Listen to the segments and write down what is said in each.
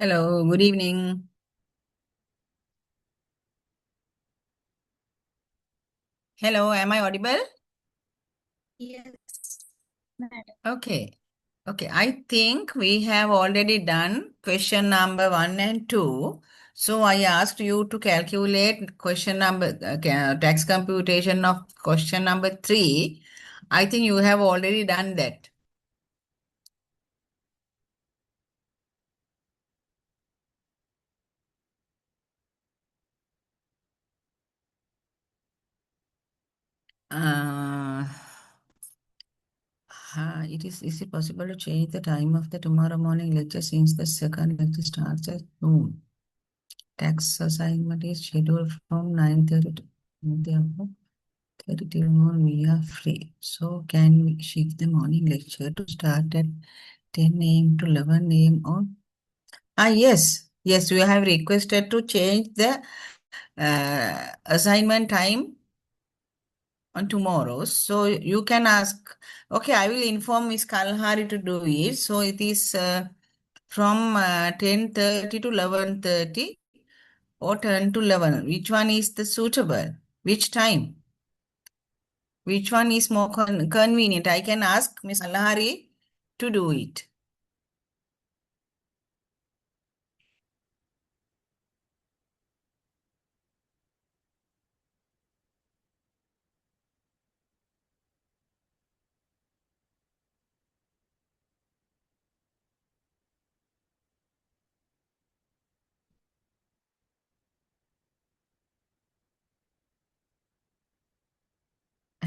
Hello, good evening. Hello, am I audible? Yes, madam. Okay. Okay, I think we have already done question number one and two. So I asked you to calculate question number, tax computation of question number three. I think you have already done that. Uh, is it possible to change the time of the tomorrow morning lecture since the second lecture starts at noon? Tax assignment is scheduled from 9:30 to therefore 30 till noon we are free. So can we shift the morning lecture to start at 10 a.m. to 11 a.m. or yes. Yes, we have requested to change the assignment time on tomorrow. So you can ask, okay, I will inform Miss Kalhari to do it. So it is from 10:30 to 11:30 or 10 to 11. Which one is the suitable? Which time? Which one is more convenient? I can ask Miss Kalhari to do it.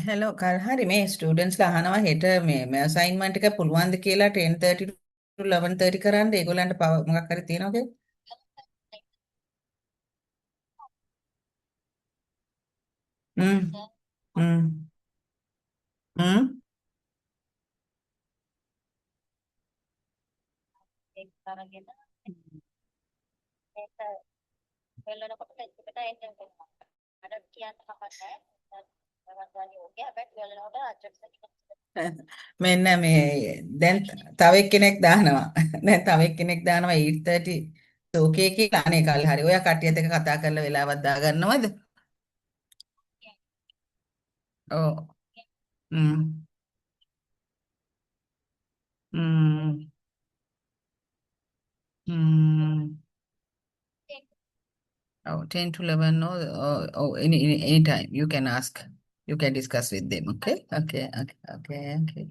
Hello, Kalhari. මේ ස්ටුඩන්ට්ස්ලා අහනවා හෙට මේ assignment එක පුළුවන්ද කියලා 10:30 to 11:30 කරන්න ඒගොල්ලන්ට මොකක් හරි තියෙනවද? හ්ම්. හ්ම්. හ්ම්. මෙන්න මේ දැන් තව එක්කෙනෙක් දානවා. දැන් තව එක්කෙනෙක් දානවා 8:30 ඕකේ කියලා අනේ Kalhari. ඔයා කට්ටියත් එක්ක කතා කරලා වෙලාවක් දාගන්නවද? ඔව්. හ්ම්. හ්ම්. හ්ම්. Oh, 10 to 11, no, any time you can ask. You can discuss with them. Okay, okay, okay, okay, okay.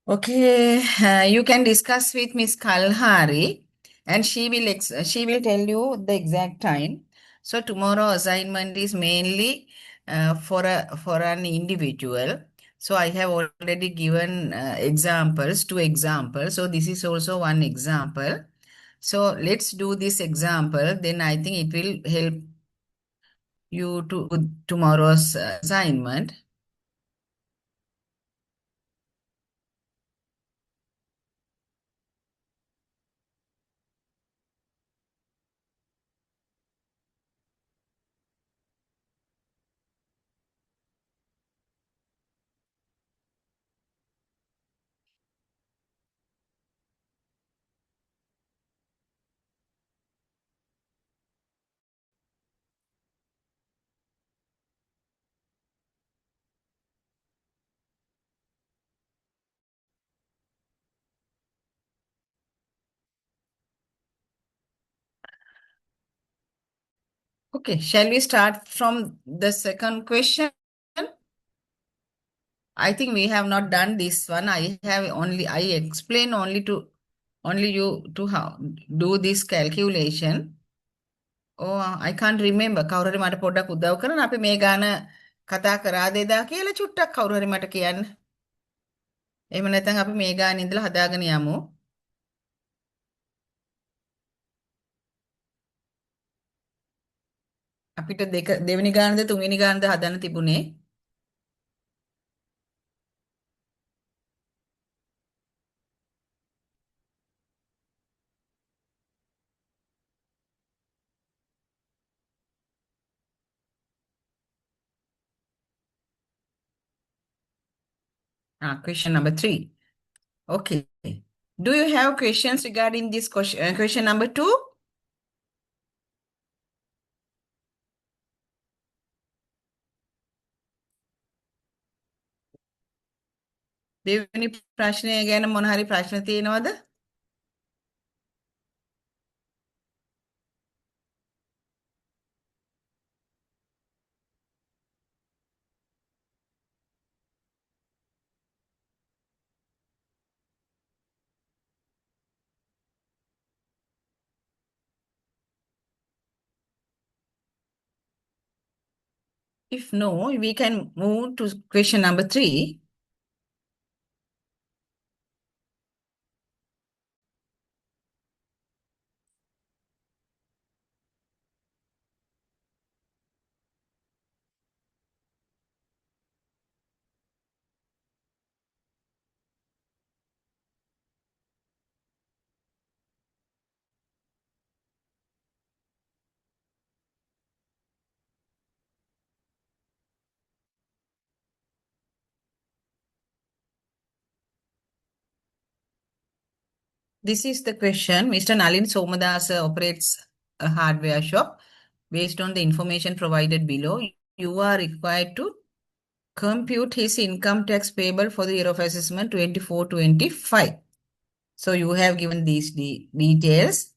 Okay, you can discuss with Miss Kalhari, and she will tell you the exact time. So tomorrow assignment is mainly for an individual. So I have already given examples, two examples. So this is also one example. So let's do this example. Then I think it will help you to tomorrow's assignment. Okay, shall we start from the second question? I think we have not done this one. I explain only you to how do this calculation. Oh, I can't remember. කවුරු හරි මට පොඩ්ඩක් උදව් කරන්න. අපි මේ ගාන කතා කරාද එදා කියලා චුට්ටක් කවුරු හරි මට කියන්න. එහෙම නැත්නම් අපි මේ ගාන ඉඳලා හදාගෙන යමු. අපිට දෙවෙනි ගානද තුන්වෙනි ගානද හදන්න තිබුණේ. Question number three. Okay. Do you have questions regarding this question number 2? දෙවෙනි ප්‍රශ්නය ගැන මොන හරි ප්‍රශ්න තියෙනවද? If no, we can move to question number 3. This is the question. Mr. Nalin Somadasa operates a hardware shop. Based on the information provided below, you are required to compute his income tax payable for the year of assessment 24-25. So you have given these details.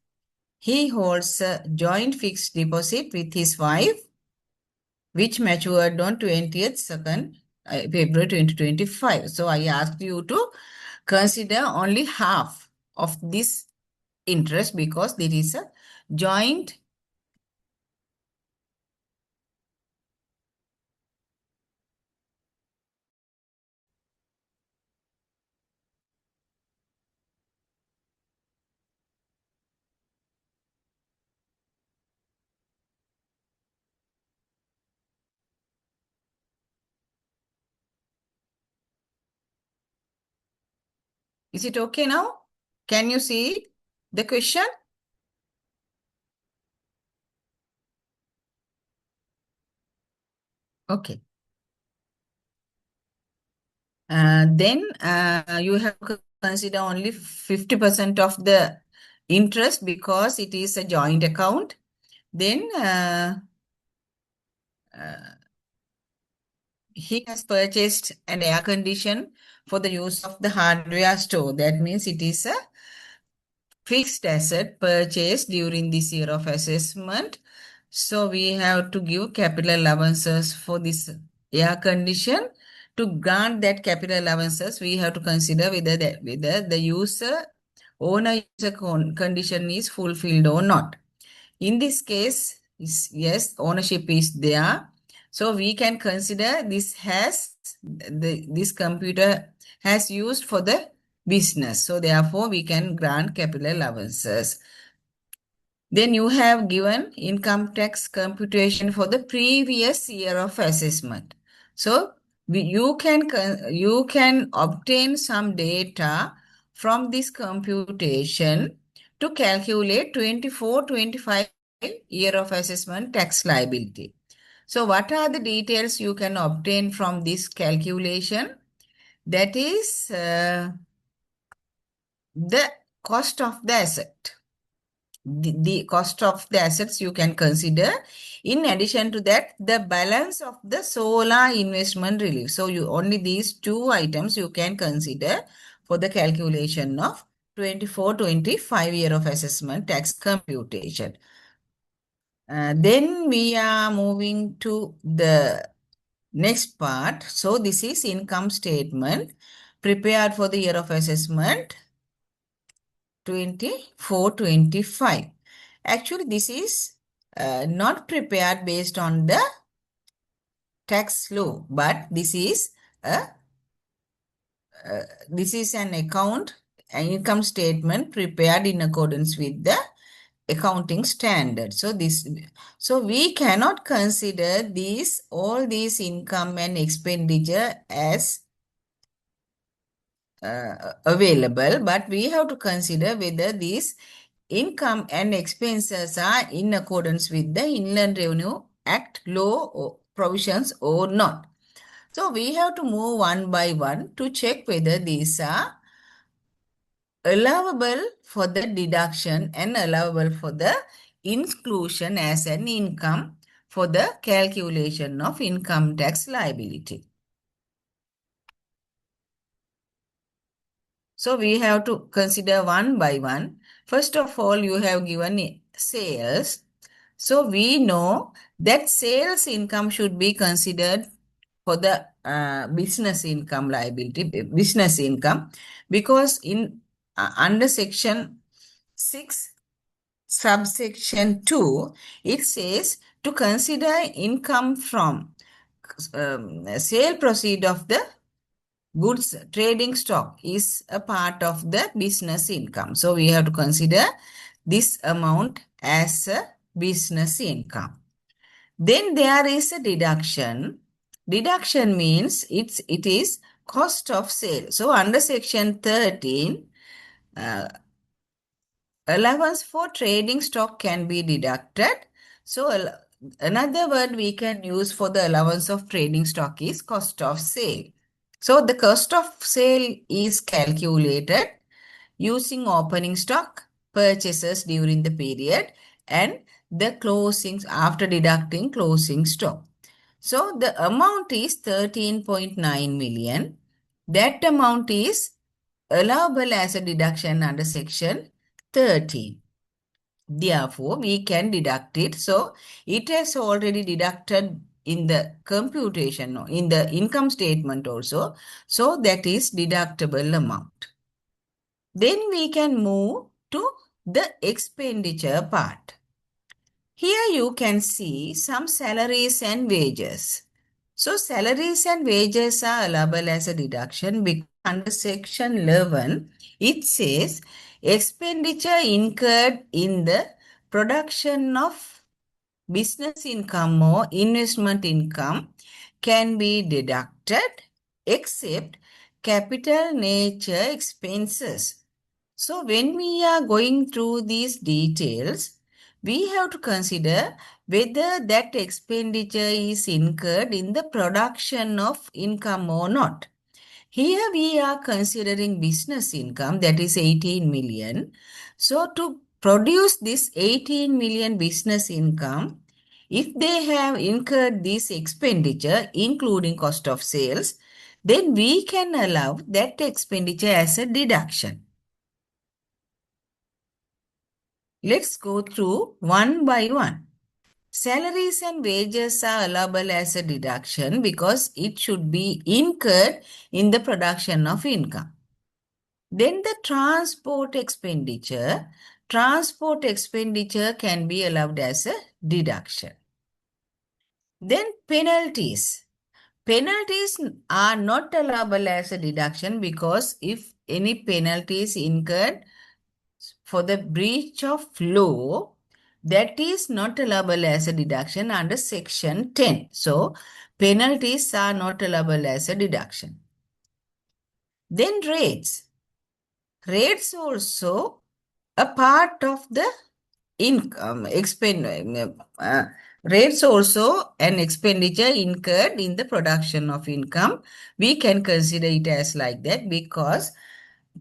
He holds a joint fixed deposit with his wife, which matured on 20th second February 2025. So I asked you to consider only half of this interest because there is a joint. Is it okay now? Can you see the question? Okay. Then you have to consider only 50% of the interest because it is a joint account. Then he has purchased an air condition for the use of the hardware store. That means it is a fixed asset purchased during this year of assessment. So we have to give capital allowances for this air condition. To grant that capital allowances, we have to consider whether the owner user condition is fulfilled or not. In this case, yes, ownership is there. So we can consider this computer has used for the business. So therefore, we can grant capital allowances. Then you have given income tax computation for the previous year of assessment. So you can obtain some data from this computation to calculate 24-25 year of assessment tax liability. So what are the details you can obtain from this calculation? That is the cost of the asset. The cost of the assets you can consider. In addition to that, the balance of the solar investment relief. So you only these two items you can consider for the calculation of 24-25 year of assessment tax computation. Then we are moving to the next part. So this is income statement prepared for the year of assessment 24-25. Actually, this is not prepared based on the tax law, but this is an income statement prepared in accordance with the accounting standard. So we cannot consider all these income and expenditure as available, but we have to consider whether these income and expenses are in accordance with the Inland Revenue Act law or provisions or not. So we have to move one by one to check whether these are allowable for the deduction and allowable for the inclusion as an income for the calculation of income tax liability. So we have to consider one by one. First of all, you have given sales. So we know that sales income should be considered for the business income liability, business income, because in under section 6, subsection 2, it says to consider income from sale proceed of the goods trading stock is a part of the business income. So we have to consider this amount as a business income. Then there is a deduction. Deduction means it is cost of sale. So under section 13, allowance for trading stock can be deducted. So another word we can use for the allowance of trading stock is cost of sale. So the cost of sale is calculated using opening stock, purchases during the period, and the closings after deducting closing stock. So the amount is 13.9 million. That amount is allowable as a deduction under section 13. Therefore, we can deduct it. So it has already deducted in the computation, in the income statement also. So that is deductible amount. Then we can move to the expenditure part. Here you can see some salaries and wages. So salaries and wages are allowable as a deduction because under section 11, it says expenditure incurred in the production of business income or investment income can be deducted except capital nature expenses. So when we are going through these details, we have to consider whether that expenditure is incurred in the production of income or not. Here we are considering business income, that is 18 million. So to produce this 18 million business income, if they have incurred this expenditure, including cost of sales, then we can allow that expenditure as a deduction. Let's go through one by one. Salaries and wages are allowable as a deduction because it should be incurred in the production of income. Then the transport expenditure can be allowed as a deduction. Then penalties. Penalties are not allowable as a deduction because if any penalties incurred for the breach of law, that is not allowable as a deduction under section 10. So, penalties are not allowable as a deduction. Then rates. Rates also a part of the income, rates also an expenditure incurred in the production of income. We can consider it as like that because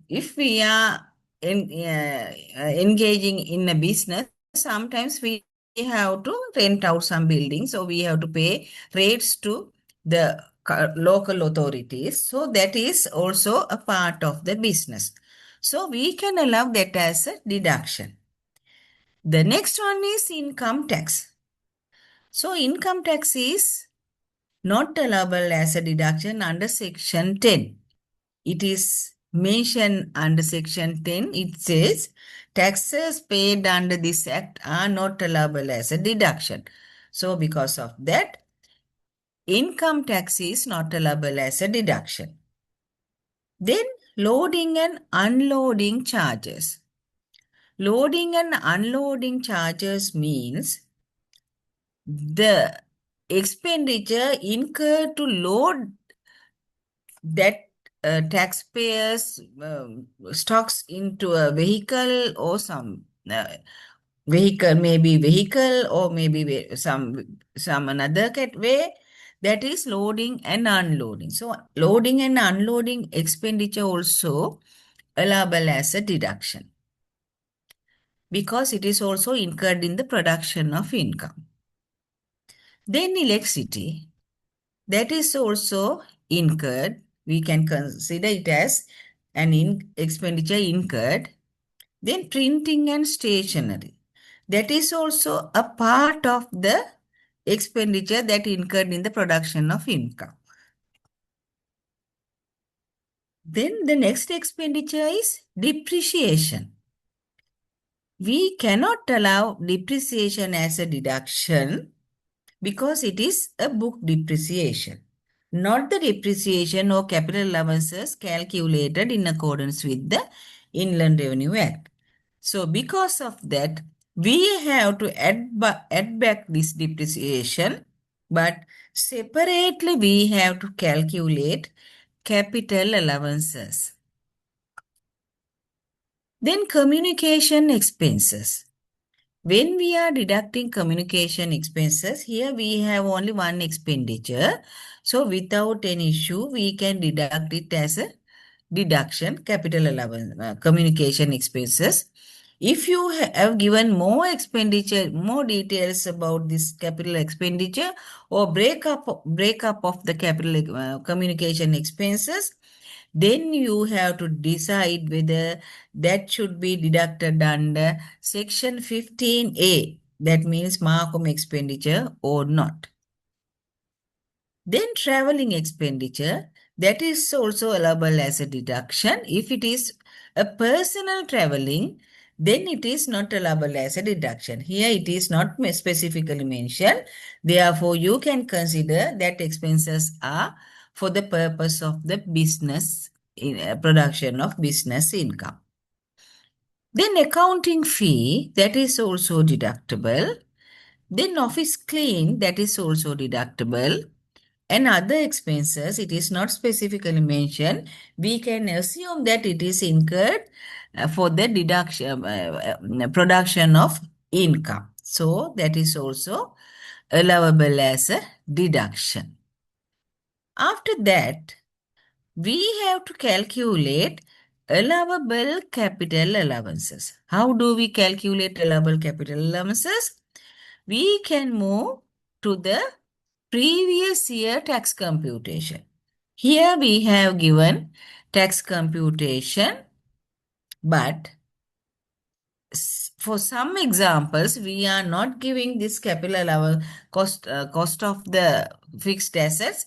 if we are engaging in a business, sometimes we have to rent out some buildings, so we have to pay rates to the local authorities. So that is also a part of the business. So we can allow that as a deduction. The next one is income tax. So income tax is not allowable as a deduction under section 10. It is mentioned under section 10. It says taxes paid under this act are not allowable as a deduction. So because of that, income tax is not allowable as a deduction. Then loading and unloading charges. Loading and unloading charges means the expenditure incurred to load that taxpayers stocks into a vehicle or some vehicle, maybe vehicle or maybe some another way, that is loading and unloading. So loading and unloading expenditure also allowable as a deduction because it is also incurred in the production of income. Then electricity, that is also incurred. We can consider it as an expenditure incurred. Then printing and stationery, that is also a part of the expenditure that incurred in the production of income. Then the next expenditure is depreciation. We cannot allow depreciation as a deduction because it is a book depreciation, not the depreciation or capital allowances calculated in accordance with the Inland Revenue Act. So because of that, we have to add back this depreciation, but separately we have to calculate capital allowances. Then communication expenses. When we are deducting communication expenses, here we have only one expenditure. So without any issue, we can deduct it as a deduction, capital allowance, communication expenses. If you have given more expenditure, more details about this capital expenditure or breakup of the capital communication expenses, then you have to decide whether that should be deducted under Section 15A, that means Markham expenditure, or not. Then traveling expenditure, that is also allowable as a deduction. If it is a personal traveling, then it is not allowable as a deduction. Here it is not specifically mentioned. Therefore, you can consider that expenses are for the purpose of the business production of business income. Then accounting fee, that is also deductible. Then office clean, that is also deductible. And other expenses, it is not specifically mentioned. We can assume that it is incurred for the deduction, production of income. So that is also allowable as a deduction. After that, we have to calculate allowable capital allowances. How do we calculate allowable capital allowances? We can move to the previous year tax computation. Here we have given tax computation, but for some examples, we are not giving this capital allowance cost of the fixed assets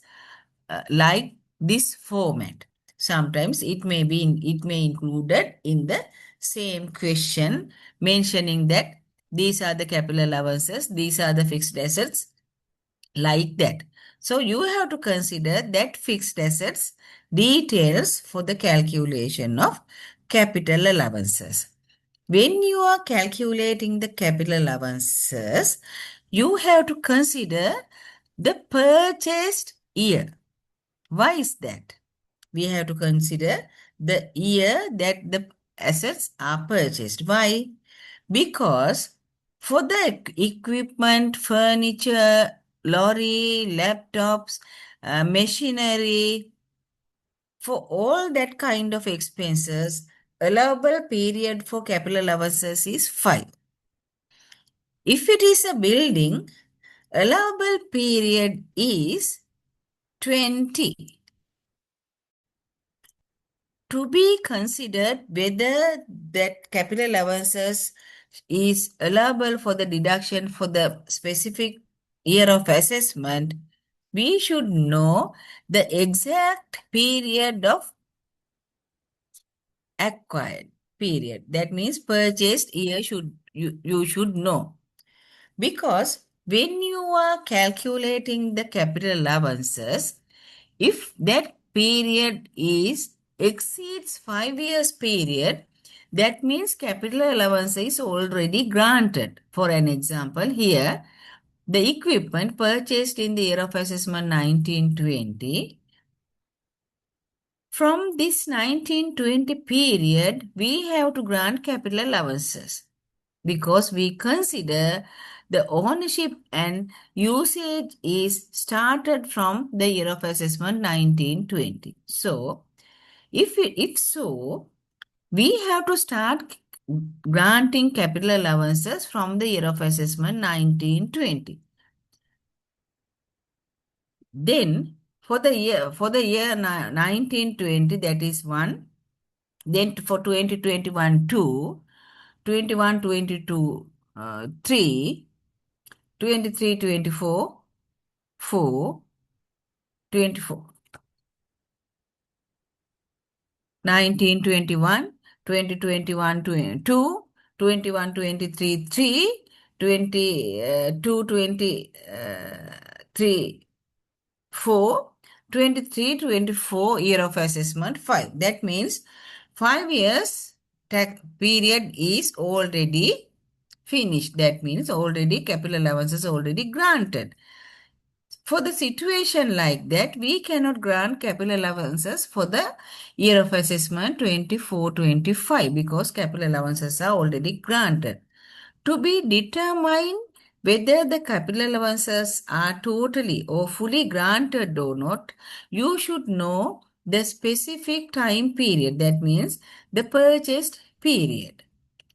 like this format. Sometimes it may included in the same question, mentioning that these are the capital allowances, these are the fixed assets, like that. So you have to consider that fixed assets details for the calculation of capital allowances. When you are calculating the capital allowances, you have to consider the purchased year. Why is that? We have to consider the year that the assets are purchased. Why? Because for the equipment, furniture, lorry, laptops, machinery, for all that kind of expenses, allowable period for capital allowances is 5. If it is a building, allowable period is 20. To be considered whether that capital allowances is allowable for the deduction for the specific year of assessment, we should know the exact period of acquired period. That means purchased year you should know. Because when you are calculating the capital allowances, if that period exceeds 5 years period, that means capital allowance is already granted. For an example, here, the equipment purchased in the year of assessment 1920, from this 1920 period, we have to grant capital allowances because we consider the ownership and usage is started from the year of assessment 1920. So, if so, we have to start granting capital allowances from the year of assessment 1920. Then for the year 1920, that is one. Then for 2021 2, 21 22 3, 23 24 4, 24. 1921, 2021 2, 21 23 3, 22 23 4, 23 24 year of assessment 5. That means 5 years tax period is already finished. That means already capital allowance is already granted. For the situation like that, we cannot grant capital allowances for the year of assessment 24-25 because capital allowances are already granted. To be determined whether the capital allowances are totally or fully granted or not, you should know the specific time period. That means the purchased period.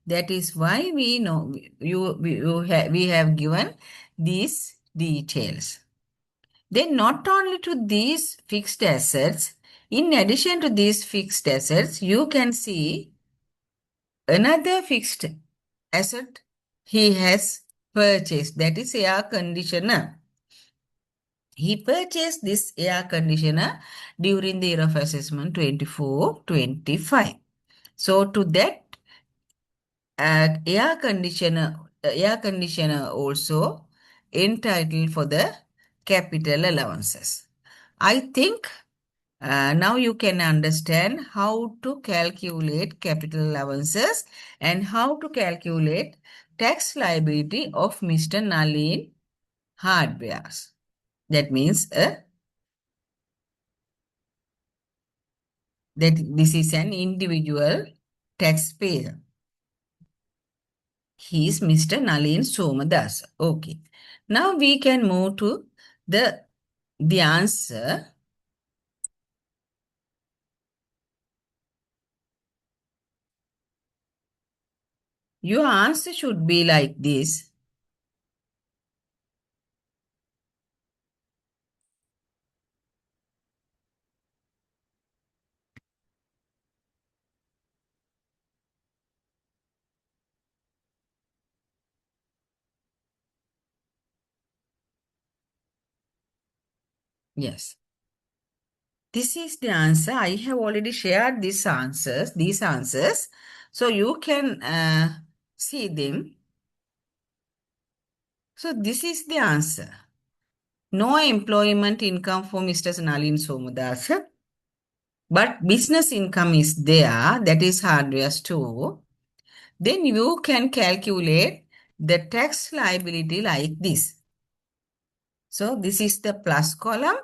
That is why we know we have given these details. Then not only to these fixed assets, in addition to these fixed assets, you can see another fixed asset he has purchased, that is air conditioner. He purchased this air conditioner during the year of assessment 24-25. So to that air conditioner also entitled for the capital allowances. I think now you can understand how to calculate capital allowances and how to calculate tax liability of Mr. Nalin Hardwares. That means that this is an individual taxpayer. He is Mr. Nalin Somadas. Okay. Now we can move to the answer. Your answer should be like this. Yes. This is the answer. I have already shared these answers. So you can see them. So this is the answer. No employment income for Mr. Nalin Somudas, but business income is there, that is hardware store. Then you can calculate the tax liability like this. So this is the plus column.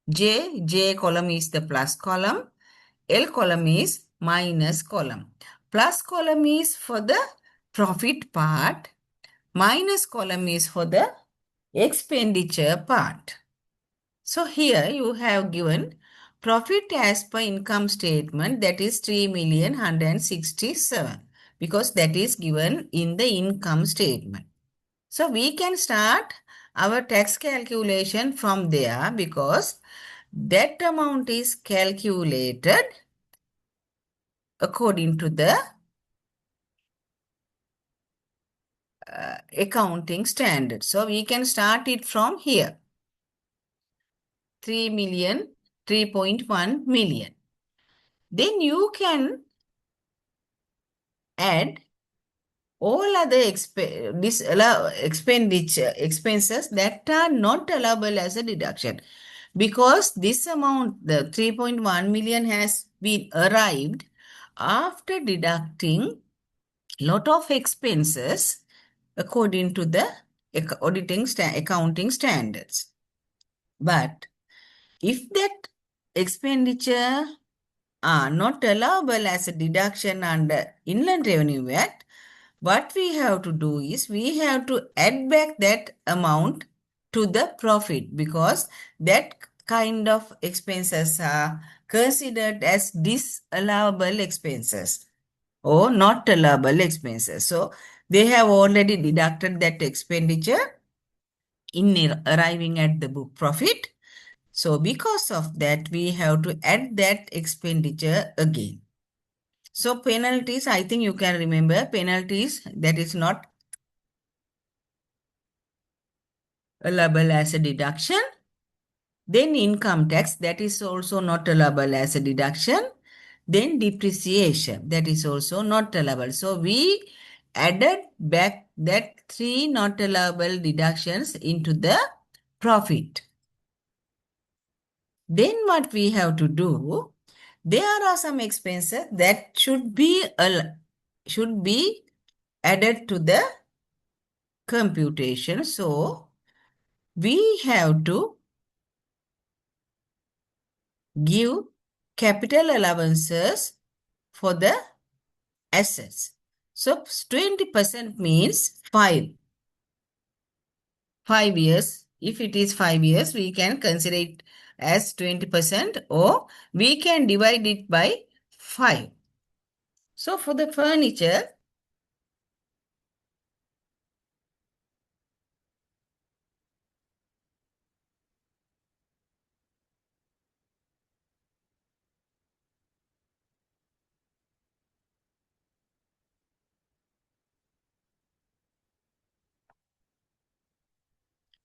J column is the plus column. L column is minus column. Plus column is for the profit part. Minus column is for the expenditure part. So here you have given profit as per income statement, that is 3,167,000 because that is given in the income statement. So we can start our tax calculation from there because that amount is calculated according to the accounting standard. So we can start it from here. 3 million, 3.1 million. Then you can add all other expenses that are not allowable as a deduction. Because this amount, the 3.1 million has been arrived after deducting lot of expenses according to the accounting standards. But if that expenditure are not allowable as a deduction under Inland Revenue Act, what we have to do is we have to add back that amount to the profit because that kind of expenses are considered as disallowable expenses or not allowable expenses. So they have already deducted that expenditure in arriving at the book profit. So because of that, we have to add that expenditure again. So penalties, I think you can remember penalties that is not allowable as a deduction. Then income tax, that is also not allowable as a deduction. Then depreciation, that is also not allowable. So we added back that three not allowable deductions into the profit. Then what we have to do, there are some expenses that should be added to the computation. So we have to give capital allowances for the assets. So 20% means 5 years. If it is 5 years, we can consider it as 20% or we can divide it by 5. So for the furniture,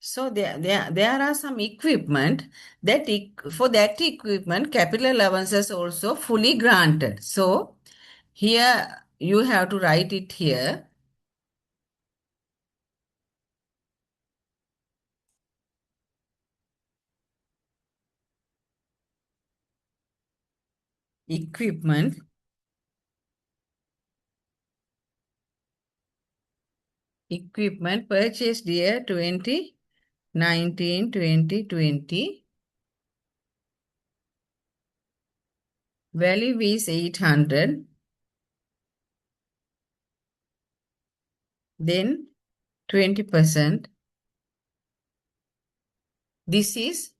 so there are some equipment that for that equipment, capital allowances also fully granted. So here you have to write it here. Equipment purchased year 2019, 2020. Value is 800. Then 20%. This is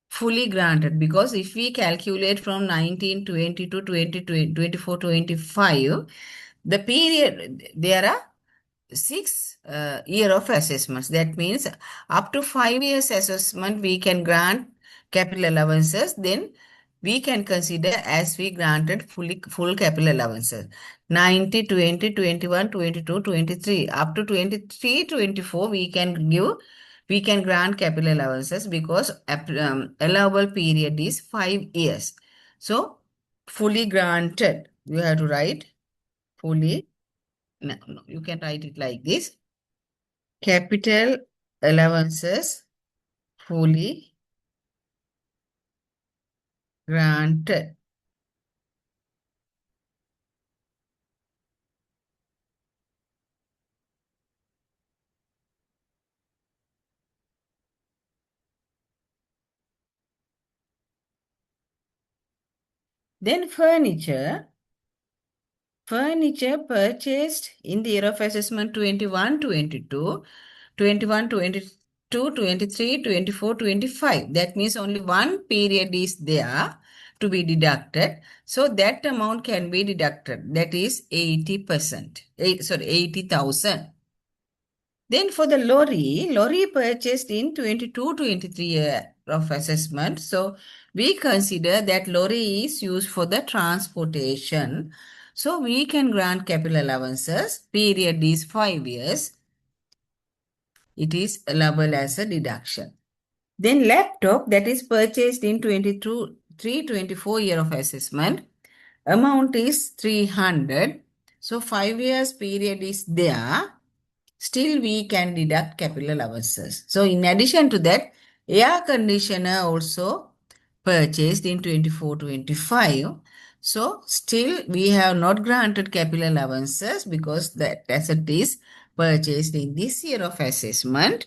fully granted because if we calculate from 1920 to 2024, 25, the period, there are 6 year of assessments. That means up to 5 years assessment, we can grant capital allowances. Then we can consider as we granted full capital allowances. 90, 20, 21, 22, 23. Up to 23, 24, we can grant capital allowances because allowable period is 5 years. So fully granted, you have to write fully. No, you can write it like this. Capital allowances fully granted. Then furniture purchased in the year of assessment 21, 22, 21, 22, 23, 24, 25. That means only one period is there to be deducted. So that amount can be deducted. That is 80%. 80,000. Then for the lorry purchased in 22, 23 year of assessment. So we consider that lorry is used for the transportation. So we can grant capital allowances. Period is 5 years. It is allowable as a deduction. Then laptop that is purchased in 22, 324 year of assessment. Amount is 300. So 5 years period is there. Still we can deduct capital allowances. So in addition to that, air conditioner also purchased in 24-25. So still we have not granted capital allowances because that asset is purchased in this year of assessment.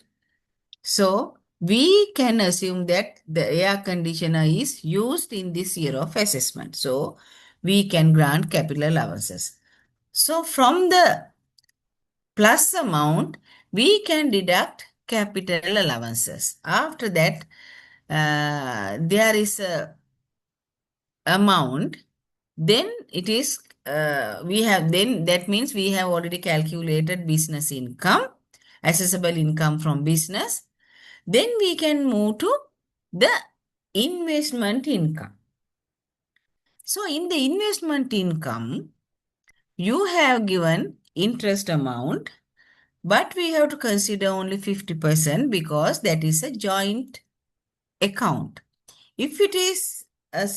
So we can assume that the air conditioner is used in this year of assessment. So we can grant capital allowances. So from the plus amount, we can deduct capital allowances. After that, there is a amount, then it is, then that means we have already calculated business income, assessable income from business. Then we can move to the investment income. So in the investment income, you have given interest amount, but we have to consider only 50% because that is a joint account. If it is a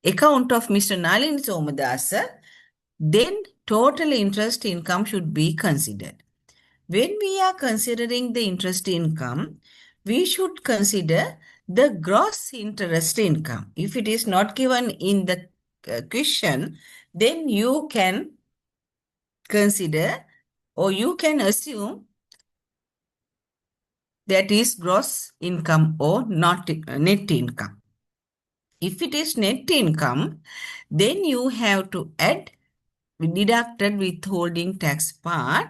account of Mr. Nalin Somadasa, then total interest income should be considered. When we are considering the interest income, we should consider the gross interest income. If it is not given in the question, then you can consider or you can assume that is gross income or not net income. If it is net income, then you have to add deducted withholding tax part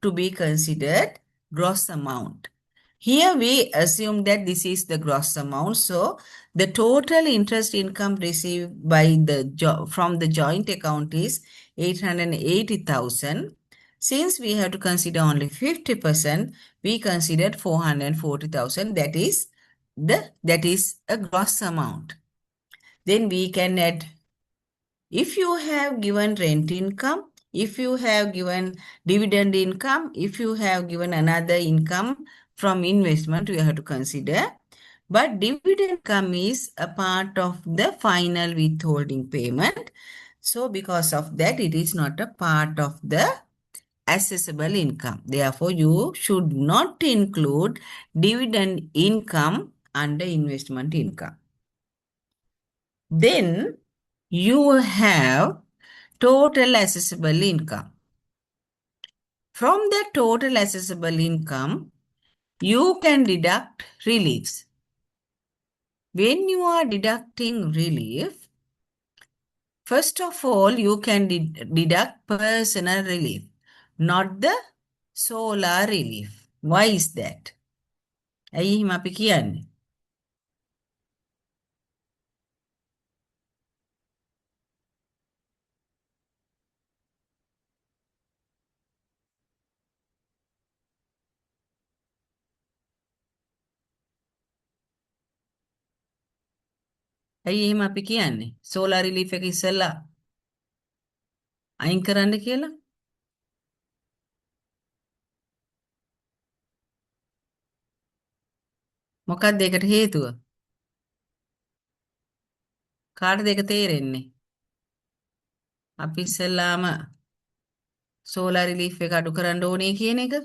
to be considered gross amount. Here we assume that this is the gross amount. So the total interest income received by from the joint account is 880,000. Since we have to consider only 50%, we considered 440,000. That is a gross amount. Then we can add, if you have given rent income, if you have given dividend income, if you have given another income from investment, you have to consider. But dividend income is a part of the final withholding payment. So because of that, it is not a part of the assessable income. Therefore, you should not include dividend income under investment income. Then you have total assessable income. From the total assessable income, you can deduct reliefs. When you are deducting relief, first of all, you can deduct personal relief, not the solar relief. Why is that? ඇයි එහෙම අපි කියන්නේ? ඇයි එහෙම අපි කියන්නේ? solar relief එක ඉස්සෙල්ලා අයින් කරන්න කියලා? මොකක්ද ඒකට හේතුව? කාටද ඒක තේරෙන්නේ? අපි ඉස්සෙල්ලාම solar relief එක අඩු කරන්න ඕනේ කියන එක?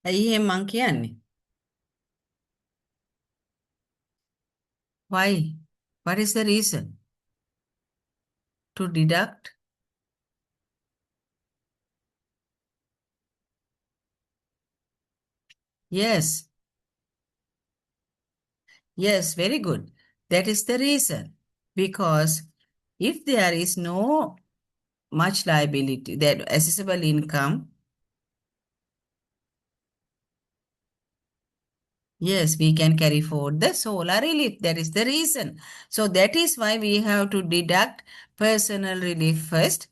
ඇයි එහෙම මං කියන්නේ? Why? What is the reason? To deduct? Yes. Yes, very good. That is the reason. Because if there is no much liability, that assessable income, yes, we can carry forward the solar relief. That is the reason. So that is why we have to deduct personal relief first.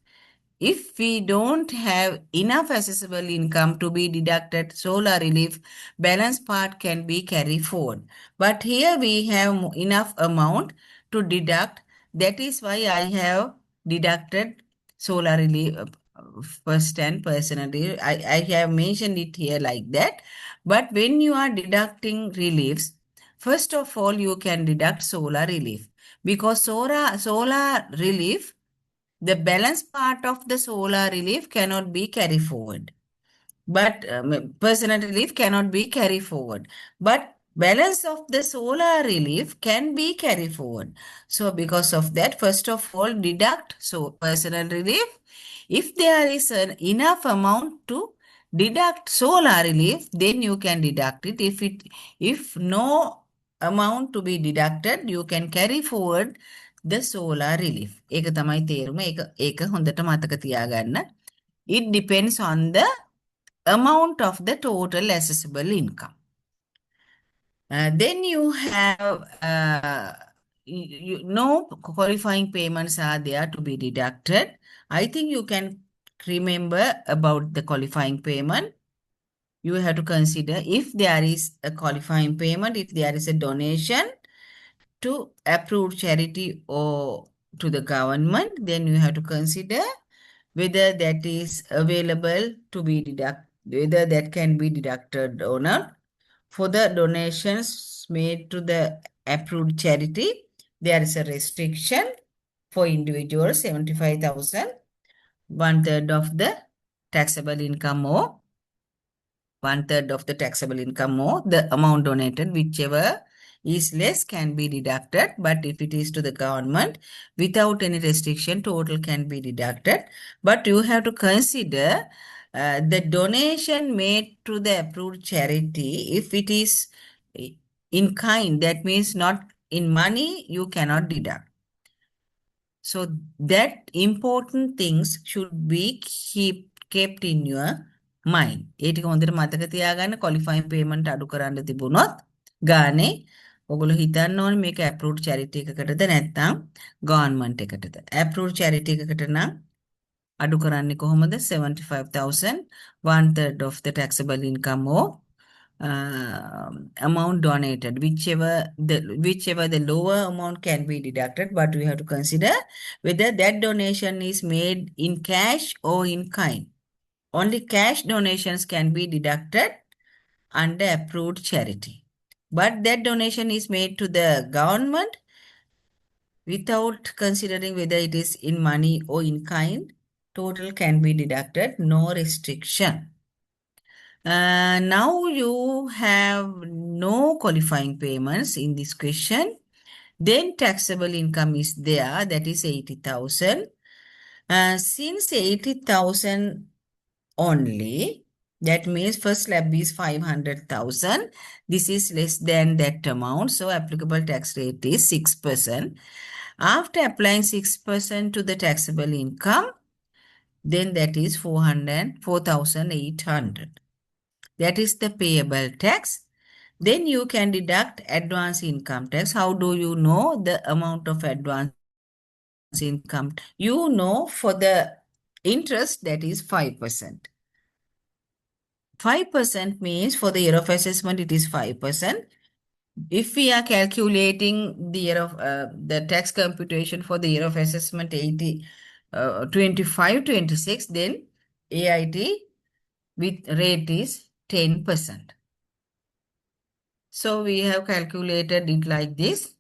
If we don't have enough accessible income to be deducted solar relief, balance part can be carried forward. But here we have enough amount to deduct. That is why I have deducted solar relief first and personal relief. I have mentioned it here like that. But when you are deducting reliefs, first of all, you can deduct solar relief because solar relief the balance part of the solar relief cannot be carried forward. But personal relief cannot be carried forward. But balance of the solar relief can be carried forward. So because of that, first of all, deduct so personal relief. If there is an enough amount to deduct solar relief, then you can deduct it. If no amount to be deducted, you can carry forward the solar relief. ඒක තමයි තේරුම. ඒක හොඳට මතක තියාගන්න. It depends on the amount of the total assessable income. Then you have no qualifying payments are there to be deducted. I think you can remember about the qualifying payment. You have to consider if there is a qualifying payment, if there is a donation to approved charity or to the government, then you have to consider whether that is available to be deducted, whether that can be deducted or not. For the donations made to the approved charity, there is a restriction for individuals, 75,000, one third of the taxable income or one third of the taxable income or the amount donated, whichever is less can be deducted. But if it is to the government, without any restriction, total can be deducted. But you have to consider the donation made to the approved charity. If it is in kind, that means not in money, you cannot deduct. So that important things should be kept in your mind. ඒ ටික හොඳට මතක තියාගන්න qualifying payment අඩු කරන්න තිබුණොත් ගානේ ඔගොල්ලෝ හිතන්න ඕනේ මේක approved charity එකකටද නැත්නම් government එකටද. approved charity එකකට නම් අඩු කරන්නේ කොහොමද? 75,000, one third of the taxable income or amount donated, whichever the lower amount can be deducted, but we have to consider whether that donation is made in cash or in kind. Only cash donations can be deducted under approved charity. But that donation is made to the government without considering whether it is in money or in kind. Total can be deducted, no restriction. Now you have no qualifying payments in this question. Then taxable income is there, that is 80,000. Since 80,000 only, that means first slab is 500,000. This is less than that amount, so applicable tax rate is 6%. After applying 6% to the taxable income, then that is 4,800. That is the payable tax. Then you can deduct advance income tax. How do you know the amount of advance income? You know for the interest that is 5%. 5% means for the year of assessment it is 5%. If we are calculating the year of the tax computation for the year of assessment 25-26, then AIT with rate is 10%. So we have calculated it like this.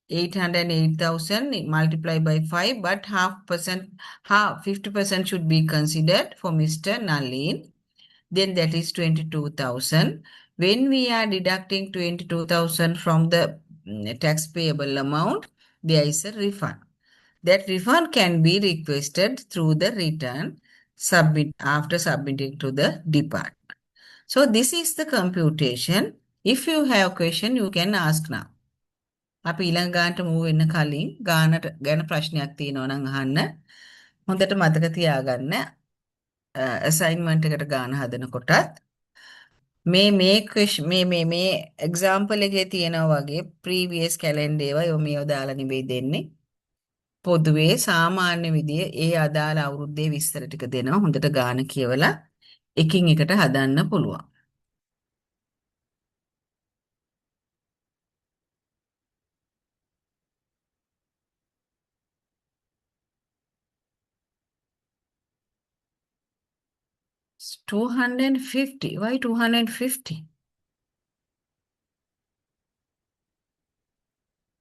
808,000 multiplied by 5, but 50% should be considered for Mr. Nalin. Then that is 22,000. When we are deducting 22,000 from the tax payable amount, there is a refund. That refund can be requested through the return after submitting to the department. So this is the computation. If you have question, you can ask now. අපි ඊළඟ ගානට move වෙන්න කලින් ගානට ගැන ප්‍රශ්නයක් තියෙනවා නම් අහන්න. හොඳට මතක තියාගන්න assignment එකට ගාන හදනකොටත් මේ example එකේ තියෙනවා වගේ previous calendar ඒවා යොමියෝ දාලා නෙවෙයි දෙන්නේ. පොදුවේ සාමාන්‍ය විදිය ඒ අදාළ අවුරුද්දේ විස්තර ටික දෙනවා. හොඳට ගාන කියවලා එකින් එකට හදන්න පුළුවන්. It's 250. Why 250?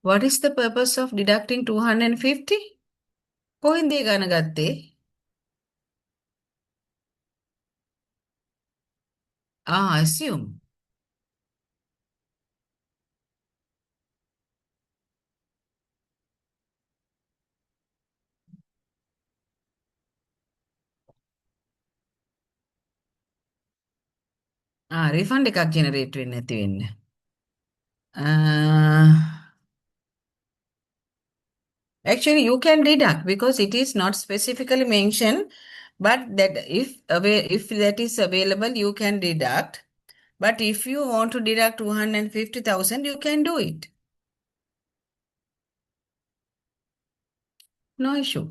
What is the purpose of deducting 250? කොහෙන්ද ඒ ගණ ගත්තේ? assume. රිෆන්ඩ් එකක් ජෙනරේට් වෙන්නේ නැති වෙන්න. Actually, you can deduct because it is not specifically mentioned, but that if that is available, you can deduct. But if you want to deduct 250,000, you can do it. No issue.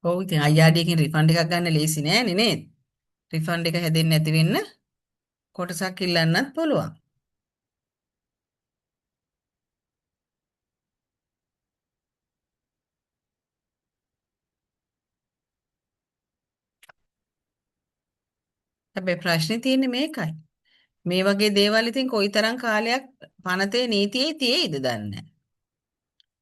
ඔව් ඉතින් IRD එකෙන් refund එකක් ගන්න ලේසි නෑනේ නේද? Refund එක හැදෙන්නේ නැති වෙන්න කොටසක් ඉල්ලන්නත් පුළුවන්. හැබැයි ප්‍රශ්නේ තියෙන්නේ මේකයි. මේ වගේ දේවල් ඉතින් කොයිතරම් කාලයක් පනතේ නීතියේ තියෙයිද දන්නේ නැහැ.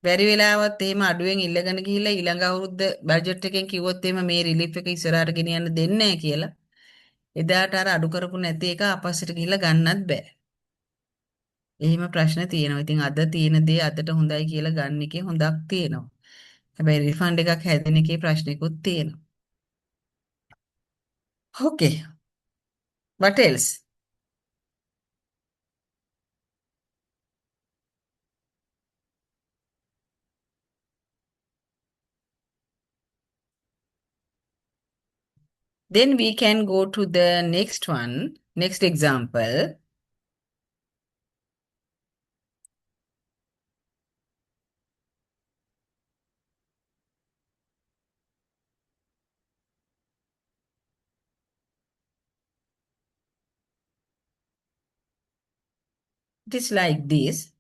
බැරි වෙලාවත් එහෙම අඩුවෙන් ඉල්ලගෙන ගිහිල්ලා ඊළඟ අවුරුද්ද බජට් එකෙන් කිව්වොත් එහෙම මේ රිලීෆ් එක ඉස්සරහට ගෙනියන්න දෙන්නේ නැහැ කියලා. එදාට අර අඩු කරපු නැති එක අපස්සට ගිහිල්ලා ගන්නත් බෑ. එහෙම ප්‍රශ්න තියෙනවා. ඉතින් අද තියෙන දේ අදට හොඳයි කියලා ගන්න එකේ හොඳක් තියෙනවා. හැබැයි රිෆන්ඩ් එකක් හැදෙන එකේ ප්‍රශ්නිකුත් තියෙනවා. Okay. What else? Then we can go to the next one, next example. It is like this.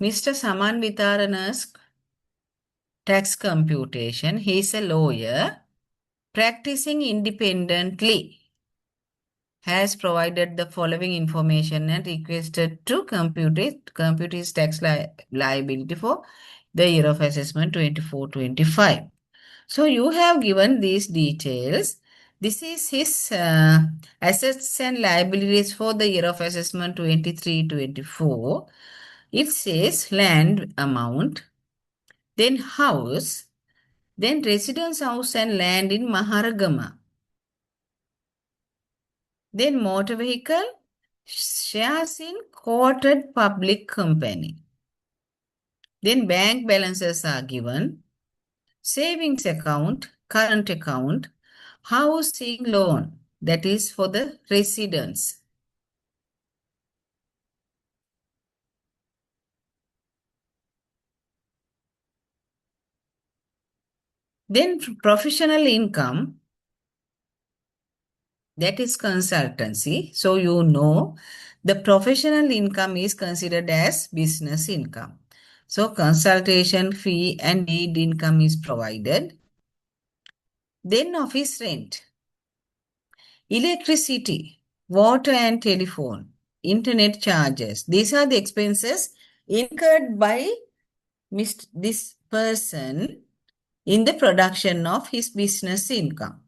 Mr. Saman Vitarana's tax computation. He is a lawyer practicing independently. Has provided the following information and requested to compute his tax liability for the year of assessment 24-25. So you have given these details. This is his assets and liabilities for the year of assessment 23-24. It says land amount, then house, then residence house and land in Maharagama. Then motor vehicle, shares in quoted public company. Then bank balances are given. Savings account, current account, housing loan, that is for the residents. Then professional income, that is consultancy. So you know the professional income is considered as business income. So consultation fee and lead income is provided. Then office rent, electricity, water and telephone, internet charges. These are the expenses incurred by this person in the production of his business income.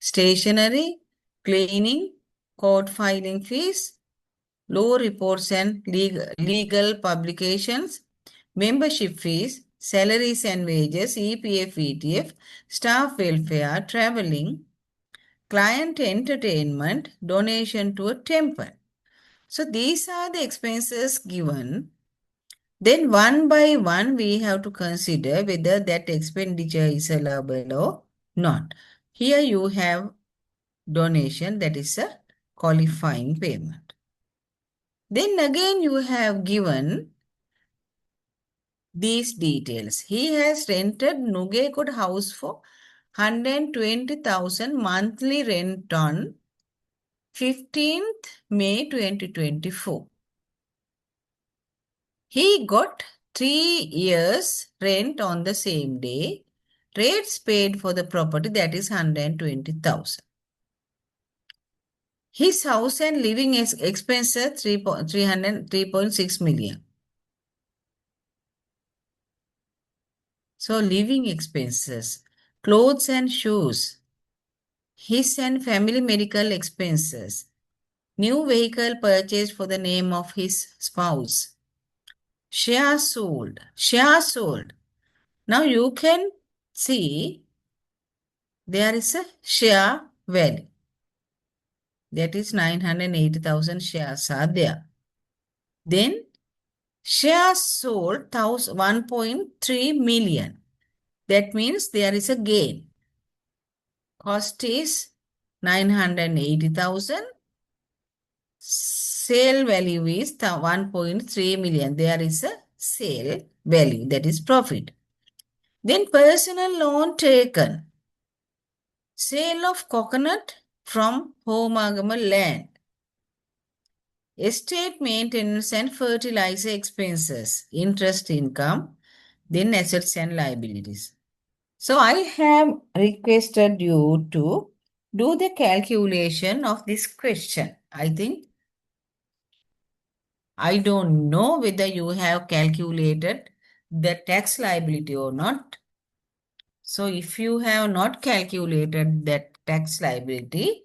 Stationery, cleaning, court filing fees, law reports and legal publications, membership fees, salaries and wages, EPF, ETF, staff welfare, traveling, client entertainment, donation to a temple. So these are the expenses given. Then one by one, we have to consider whether that expenditure is allowable or not. Here you have donation, that is a qualifying payment. Then again you have given these details. He has rented Nugekot house for 120,000 monthly rent on 15th May 2024. He got 3 years rent on the same day. Rates paid for the property, that is 120,000. His house and living expenses 303.6 million. So living expenses, clothes and shoes, his and family medical expenses, new vehicle purchased for the name of his spouse, shares sold, shares sold. Now you can see there is a share value. That is 980,000 shares are there. Then shares sold 1.3 million. That means there is a gain. Cost is 980,000. Sale value is 1.3 million. There is a sale value, that is profit. Then personal loan taken. Sale of coconut from Homagama land. Estate maintenance and fertilizer expenses. Interest income. Then assets and liabilities. So I have requested you to do the calculation of this question. I don't know whether you have calculated the tax liability or not. So if you have not calculated that tax liability,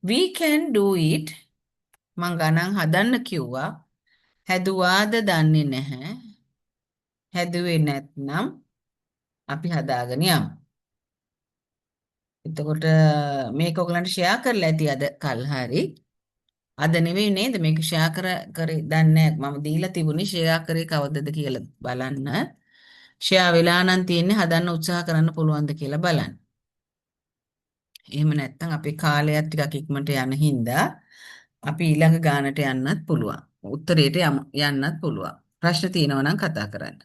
we can do it. මං ගණන් හදන්න කිව්වා. හැදුවාද දන්නේ නැහැ. හැදුවේ නැත්නම් අපි හදාගෙන යමු. එතකොට මේක ඔයගලන්ට ෂෙයා කරලා ඇති අද කල් හරි. අද නෙවෙයි නේද මේක ෂෙයා කරේ දන්නේ නැහැ. මම දීලා තිබුණේ ෂෙයා කරේ කවදද කියලා බලන්න. ෂෙයා වෙලා නම් තියෙන්නේ හදන්න උත්සාහ කරන්න පුළුවන්ද කියලා බලන්න. එහෙම නැත්නම් අපේ කාලයත් ටිකක් ඉක්මනට යන හින්දා අපි ඊළඟ ගානට යන්නත් පුළුවන්. උත්තරේට යන්නත් පුළුවන්. ප්‍රශ්න තියෙනවා නම් කතා කරන්න.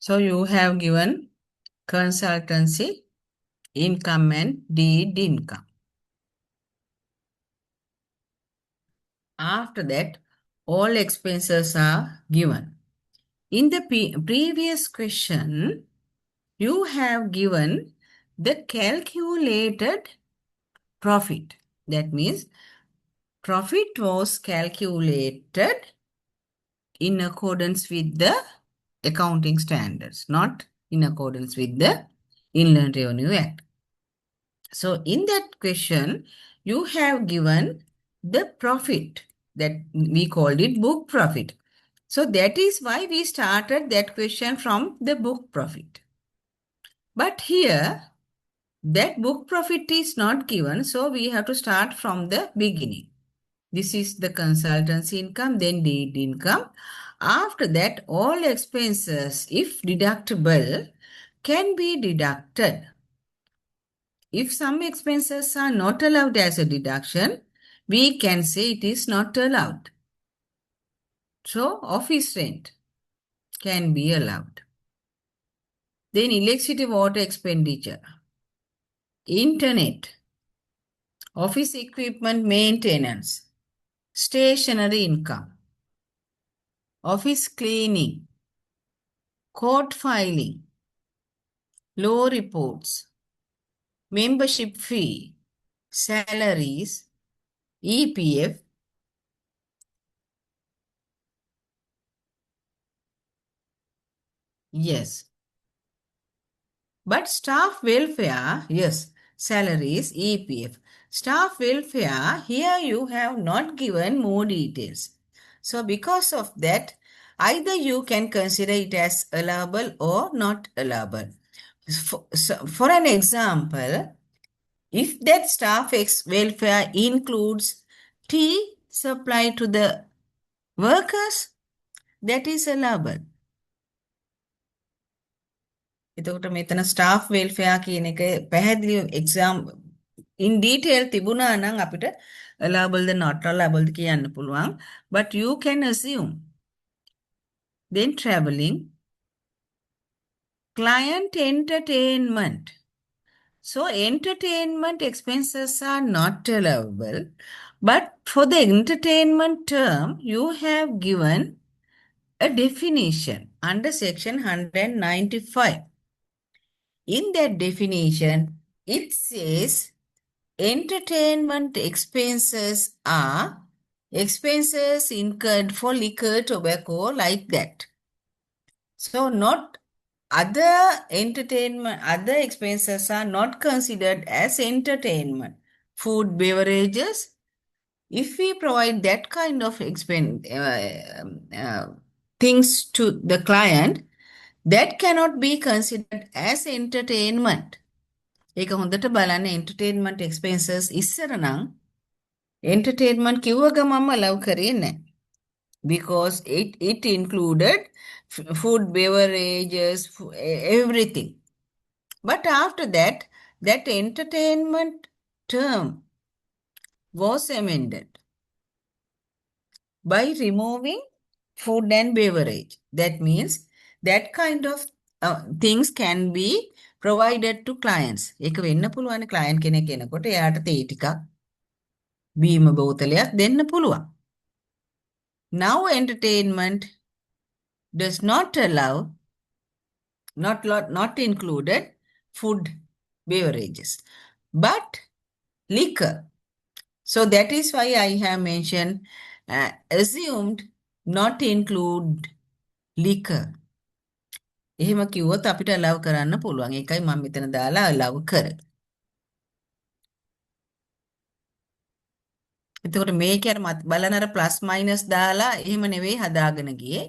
So you have given consultancy income and deed income. After that, all expenses are given. In the previous question, you have given the calculated profit. That means profit was calculated in accordance with the accounting standards, not in accordance with the Inland Revenue Act. So in that question, you have given the profit that we called it book profit. So that is why we started that question from the book profit. But here, that book profit is not given, so we have to start from the beginning. This is the consultancy income, then deed income. After that, all expenses, if deductible, can be deducted. If some expenses are not allowed as a deduction, we can say it is not allowed. So, office rent can be allowed. Then electricity water expenditure, internet, office equipment maintenance, stationery income, office cleaning, court filing, law reports, membership fee, salaries, EPF. Yes. But staff welfare, yes, salaries, EPF. Staff welfare, here you have not given more details. So because of that, either you can consider it as allowable or not allowable. For an example, if that staff welfare includes tea supplied to the workers, that is allowable. එතකොට මෙතන staff welfare කියන එක පැහැදිලිව exam in detail තිබුණා නම් අපිට allowable the not allowable ද කියන්න පුළුවන්. But you can assume. Then traveling, client entertainment. So entertainment expenses are not allowable. But for the entertainment term, you have given a definition under section 195. In that definition, it says entertainment expenses are expenses incurred for liquor, tobacco, like that. So not other entertainment, other expenses are not considered as entertainment. Food, beverages, if we provide that kind of things to the client, that cannot be considered as entertainment. ඒක හොඳට බලන්න entertainment expenses ඉස්සර නම් entertainment කිව්ව ගමන්ම allow කරේ නැහැ. Because it included food, beverages, everything. But after that, that entertainment term was amended by removing food and beverage. That means that kind of things can be provided to clients. ඒක වෙන්න පුළුවන් client කෙනෙක් එනකොට එයාට තේ ටිකක් බීම බෝතලයක් දෙන්න පුළුවන්. Now entertainment does not allow, not included food, beverages, but liquor. So that is why I have mentioned assumed not include liquor. එහෙම කිව්වොත් අපිට allow කරන්න පුළුවන්. ඒකයි මම මෙතන දාලා allow කරේ. එතකොට මේකේ අර බලන අර ප්ලස් මයිනස් දාලා එහෙම නෙවෙයි හදාගෙන ගියේ.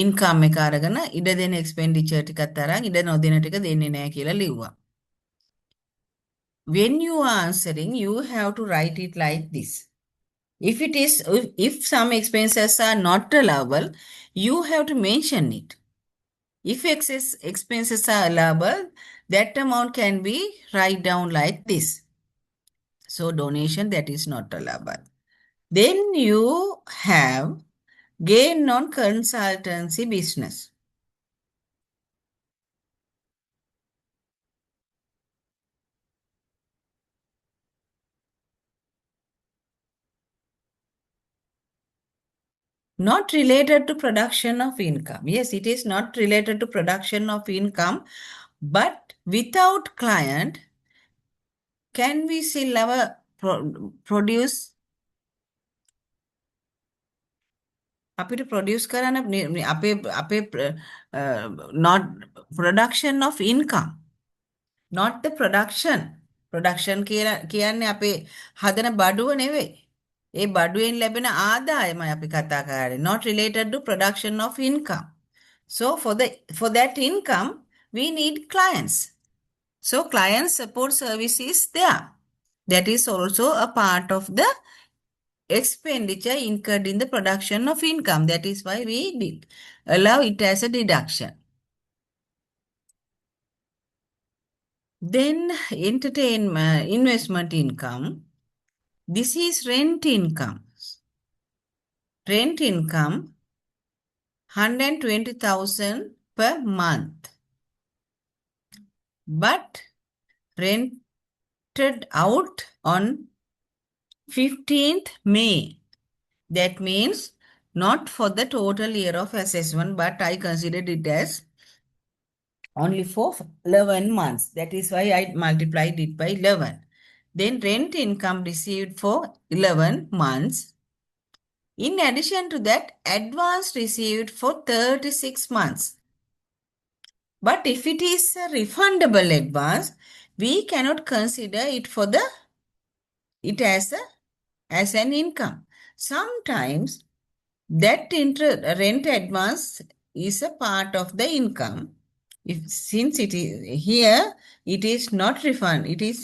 ඉන්කම් එක අරගෙන ඉඩ දෙන එක්ස්පෙන්ඩිචර් ටිකත් අරන් ඉඩ නොදෙන ටික දෙන්නේ නැහැ කියලා ලිව්වා. When you are answering, you have to write it like this. If some expenses are not allowable, you have to mention it. If excess expenses are allowable, that amount can be write down like this. So donation, that is not allowable. Then you have gain on consultancy business. Not related to production of income. Yes, it is not related to production of income, but without client, can we still ever produce? අපිට produce කරන්න අපේ not production of income, not the production. Production කියන්නේ අපේ හදන බඩුව නෙවෙයි. ඒ බඩුවෙන් ලැබෙන ආදායමයි අපි කතා කරන්නේ. Not related to production of income. So for that income, we need clients. So client support service is there. That is also a part of the expenditure incurred in the production of income. That is why we did allow it as a deduction. Then investment income. This is rent income. Rent income 120,000 per month. But rented out on 15th May. That means not for the total year of assessment, but I considered it as only for 11 months. That is why I multiplied it by 11. Then rent income received for 11 months. In addition to that, advance received for 36 months. But if it is a refundable advance, we cannot consider it for it as an income. Sometimes that rent advance is a part of the income. Since it is here, it is not refundable.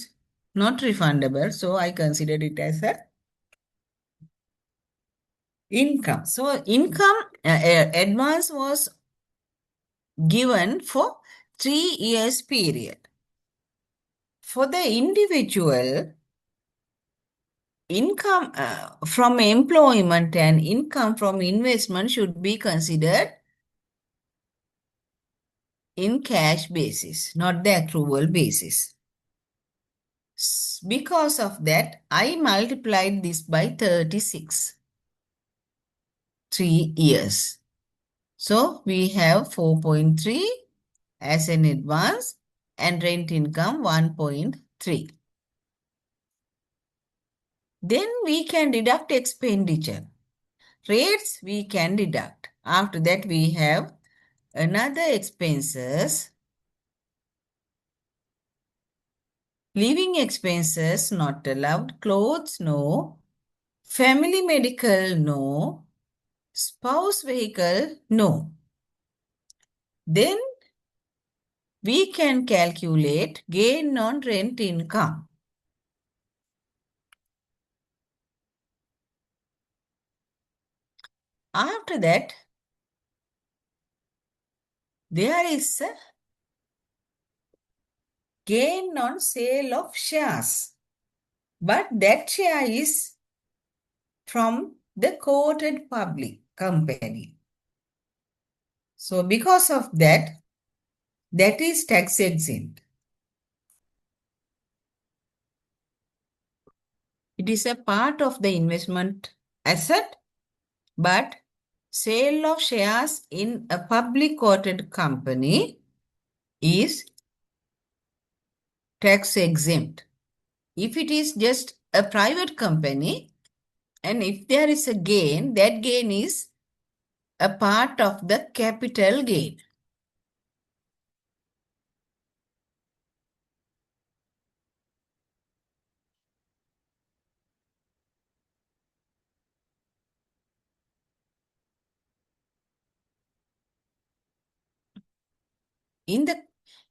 So I considered it as a income. So income advance was given for 3 years period. For the individual, income from employment and income from investment should be considered in cash basis, not the accrual basis. Because of that, I multiplied this by 36, 3 years. So we have 4.3 as an advance and rent income 1.3. Then we can deduct expenditure. Rates we can deduct. After that we have another expenses. Living expenses not allowed. Clothes no. Family medical no. Spouse vehicle no. Then we can calculate gain on rent income. After that, there is a gain on sale of shares. But that share is from the quoted public company. So because of that, that is tax exempt. It is a part of the investment asset, but sale of shares in a public quoted company is tax exempt. If it is just a private company and if there is a gain, that gain is a part of the capital gain.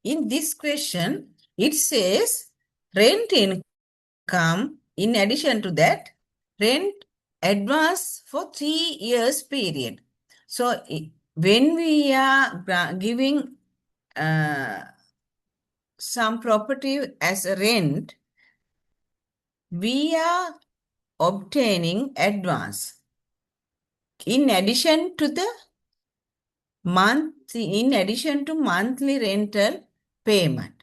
In this question, it says rent income. In addition to that, rent advance for 3 years period. So when we are giving some property as a rent, we are obtaining advance in addition to monthly rental payment.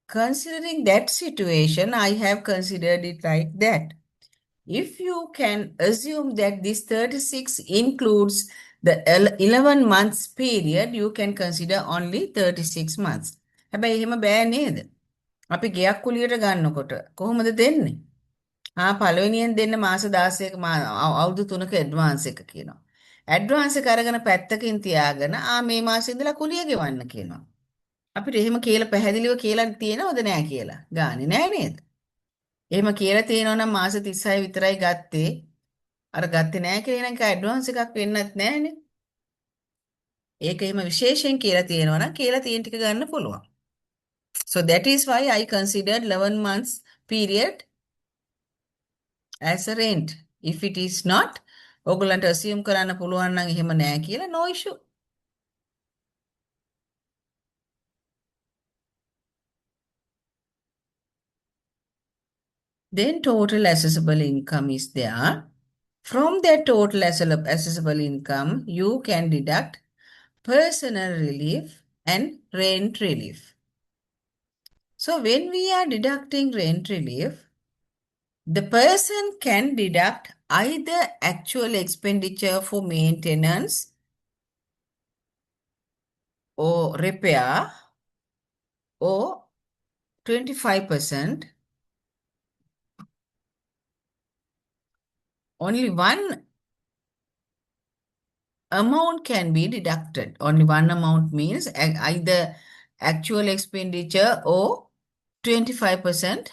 Considering that situation, I have considered it like that. If you can assume that this 36 includes the 11 months period, you can consider only 36 months. හැබැයි එහෙම බෑ නේද? අපි ගෙයක් කුලියට ගන්නකොට කොහොමද දෙන්නේ? පළවෙනියෙන් දෙන්න මාස 16ක අවුරුදු 3ක ඇඩ්වාන්ස් එක කියනවා. ඇඩ්වාන්ස් එක අරගෙන පැත්තකින් තියාගෙන මේ මාසෙ ඉඳලා කුලිය ගෙවන්න කියනවා. අපිට එහෙම කියලා පැහැදිලිව කියලා තියෙනවද නෑ කියලා? ගානේ නෑ නේද? එහෙම කියලා තියෙනවා නම් මාස 36 විතරයි ගත්තේ. අර ගත්තේ නෑ කියලා නම් ඇඩ්වාන්ස් එකක් වෙන්නත් නෑනේ. ඒක එහෙම විශේෂයෙන් කියලා තියෙනවා නම් කියලා තියෙන ටික ගන්න පුළුවන්. So that is why I considered 11 months period as a rent. If it is not, ඔයගොල්ලන්ට assume කරන්න පුළුවන් නම් එහෙම නෑ කියලා no issue. Then total accessible income is there. From that total accessible income, you can deduct personal relief and rent relief. So when we are deducting rent relief, the person can deduct either actual expenditure for maintenance or repair or 25%, only one amount can be deducted. Only one amount means either actual expenditure or 25%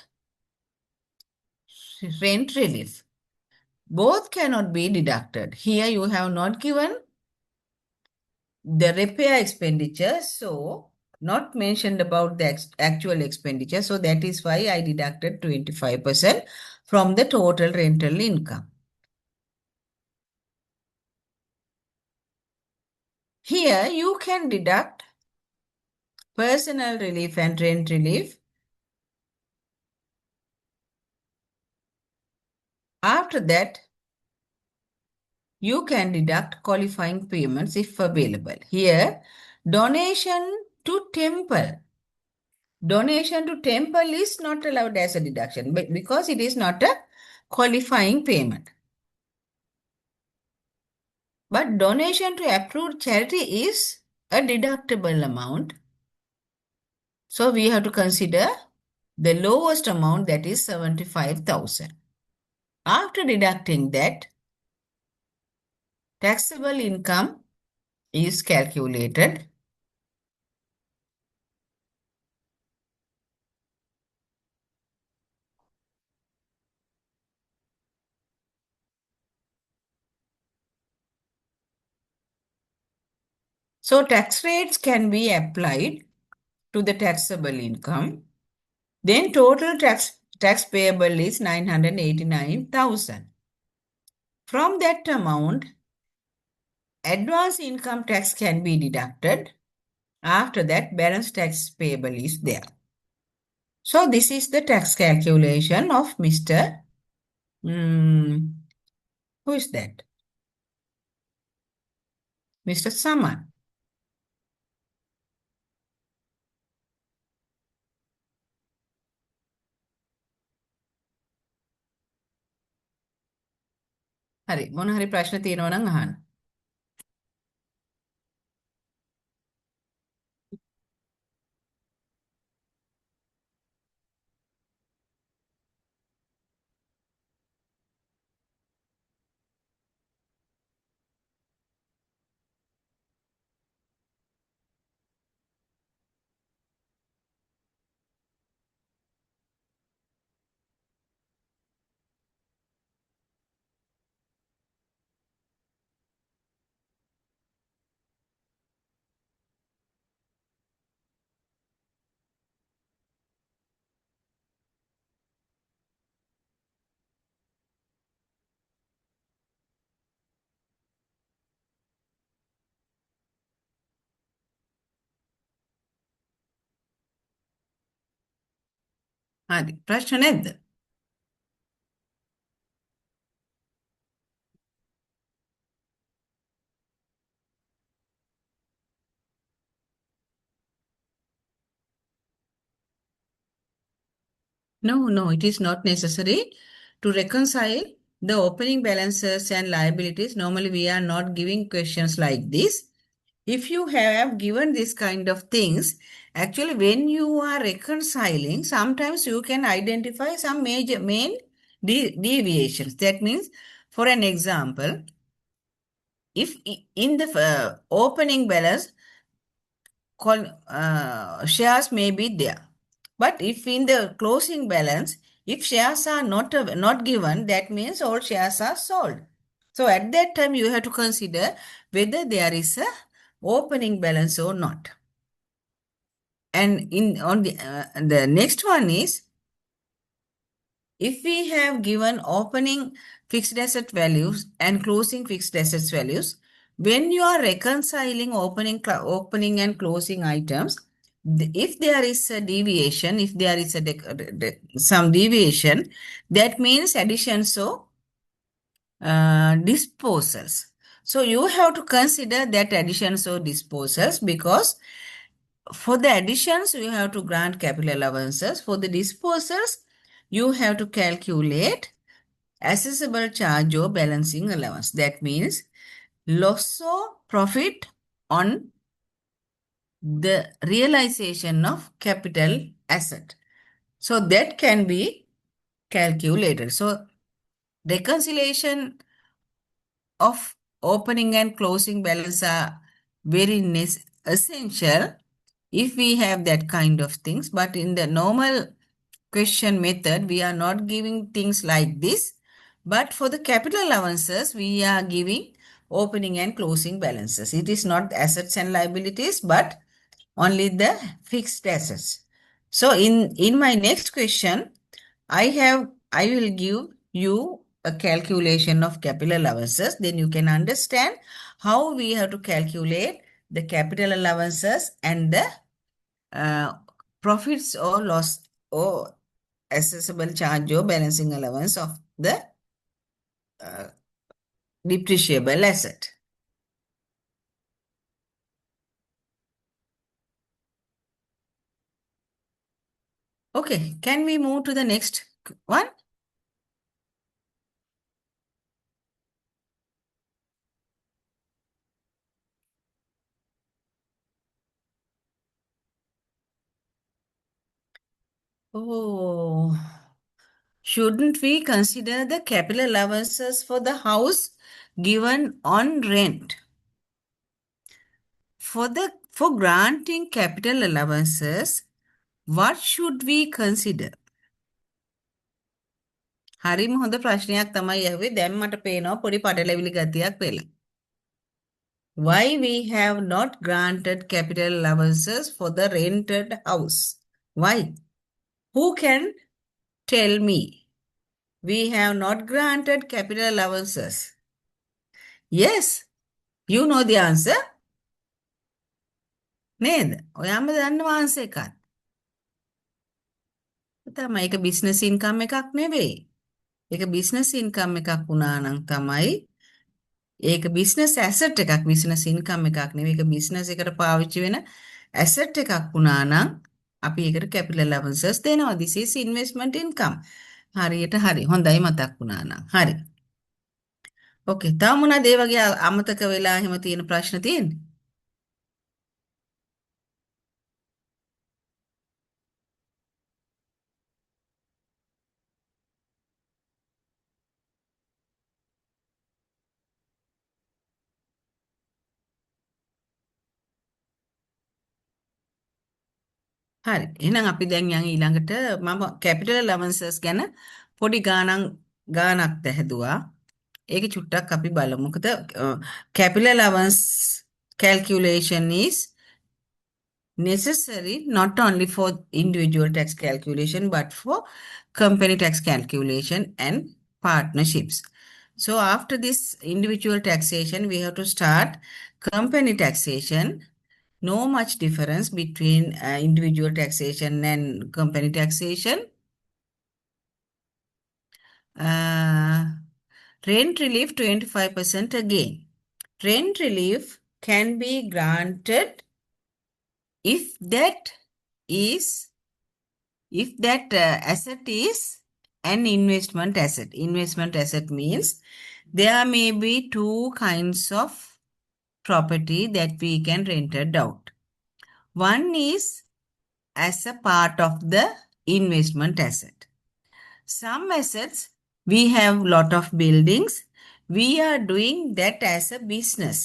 rent relief. Both cannot be deducted. Here you have not given the repair expenditure, so not mentioned about the actual expenditure. So that is why I deducted 25% from the total rental income. Here you can deduct personal relief and rent relief. After that, you can deduct qualifying payments if available. Here, donation to temple. Donation to temple is not allowed as a deduction because it is not a qualifying payment. But donation to approved charity is a deductible amount. So we have to consider the lowest amount, that is 75,000. After deducting that, taxable income is calculated. So tax rates can be applied to the taxable income. Then total tax payable is 989,000. From that amount, advance income tax can be deducted. After that, balance tax payable is there. So this is the tax calculation of Mr. Who is that? Mr. Saman. හරි මොන හරි ප්‍රශ්න තියෙනවා නම් අහන්න. හරි ප්‍රශ්න නැද්ද? No, it is not necessary to reconcile the opening balances and liabilities. Normally, we are not giving questions like this. If you have given this kind of things, actually, when you are reconciling, sometimes you can identify some main deviations. That means, for an example, if in the opening balance, shares may be there. But if in the closing balance, if shares are not given, that means all shares are sold. So at that time, you have to consider whether there is a opening balance or not. And on the next one is, if we have given opening fixed asset values and closing fixed assets values, when you are reconciling opening and closing items, if there is a deviation, if there is some deviation, that means additions or disposals. So you have to consider that additions or disposals, because for the additions, you have to grant capital allowances. For the disposals, you have to calculate assessable charge or balancing allowance. That means loss or profit on the realization of capital asset. So that can be calculated. So reconciliation of opening and closing balance are very essential if we have that kind of things. But in the normal question method, we are not giving things like this. But for the capital allowances, we are giving opening and closing balances. It is not assets and liabilities, but only the fixed assets. So in my next question, I will give you a calculation of capital allowances. Then you can understand how we have to calculate the capital allowances and the uh, profits or loss or assessable charge or balancing allowance of the uh, depreciable asset. Okay, can we move to the next one? Oh, shouldn't we consider the capital allowances for the house given on rent? For granting capital allowances, what should we consider? හරිම හොඳ ප්‍රශ්නයක් තමයි ඇහුවේ. දැන් මට පේනවා පොඩි පටලැවිලි ගතියක් වෙලා. Why we have not granted capital allowances for the rented house? Why? Who can tell me? We have not granted capital allowances. Yes, you know the answer. නේද? ඔයාම දන්නවා answer එකත්. තමයි ඒක business income එකක් නෙවෙයි. ඒක business income එකක් වුණා නම් තමයි ඒක business asset එකක්, business income එකක් නෙවෙයි. ඒක business එකට පාවිච්චි වෙන asset එකක් වුණා නම් අපි ඒකට capital allowances දෙනවා. This is investment income. හරියට හරි. හොඳයි මතක් වුණා නම්. හරි. ඕකේ. තව මොනවද ඒ වගේ අමතක වෙලා එහෙම තියෙන ප්‍රශ්න තියෙන්නේ? හරි. එහෙනම් අපි දැන් යන් ඊළඟට මම capital allowances ගැන පොඩි ගානක් හැදුවා. ඒක චුට්ටක් අපි බලමු. මොකද capital allowance calculation is necessary not only for individual tax calculation but for company tax calculation and partnerships. So after this individual taxation, we have to start company taxation. No much difference between individual taxation and company taxation. Rent relief 25% again. Rent relief can be granted if that asset is an investment asset. Investment asset means there may be two kinds of property that we can rent it out. One is as a part of the investment asset. Some assets, we have lot of buildings, we are doing that as a business.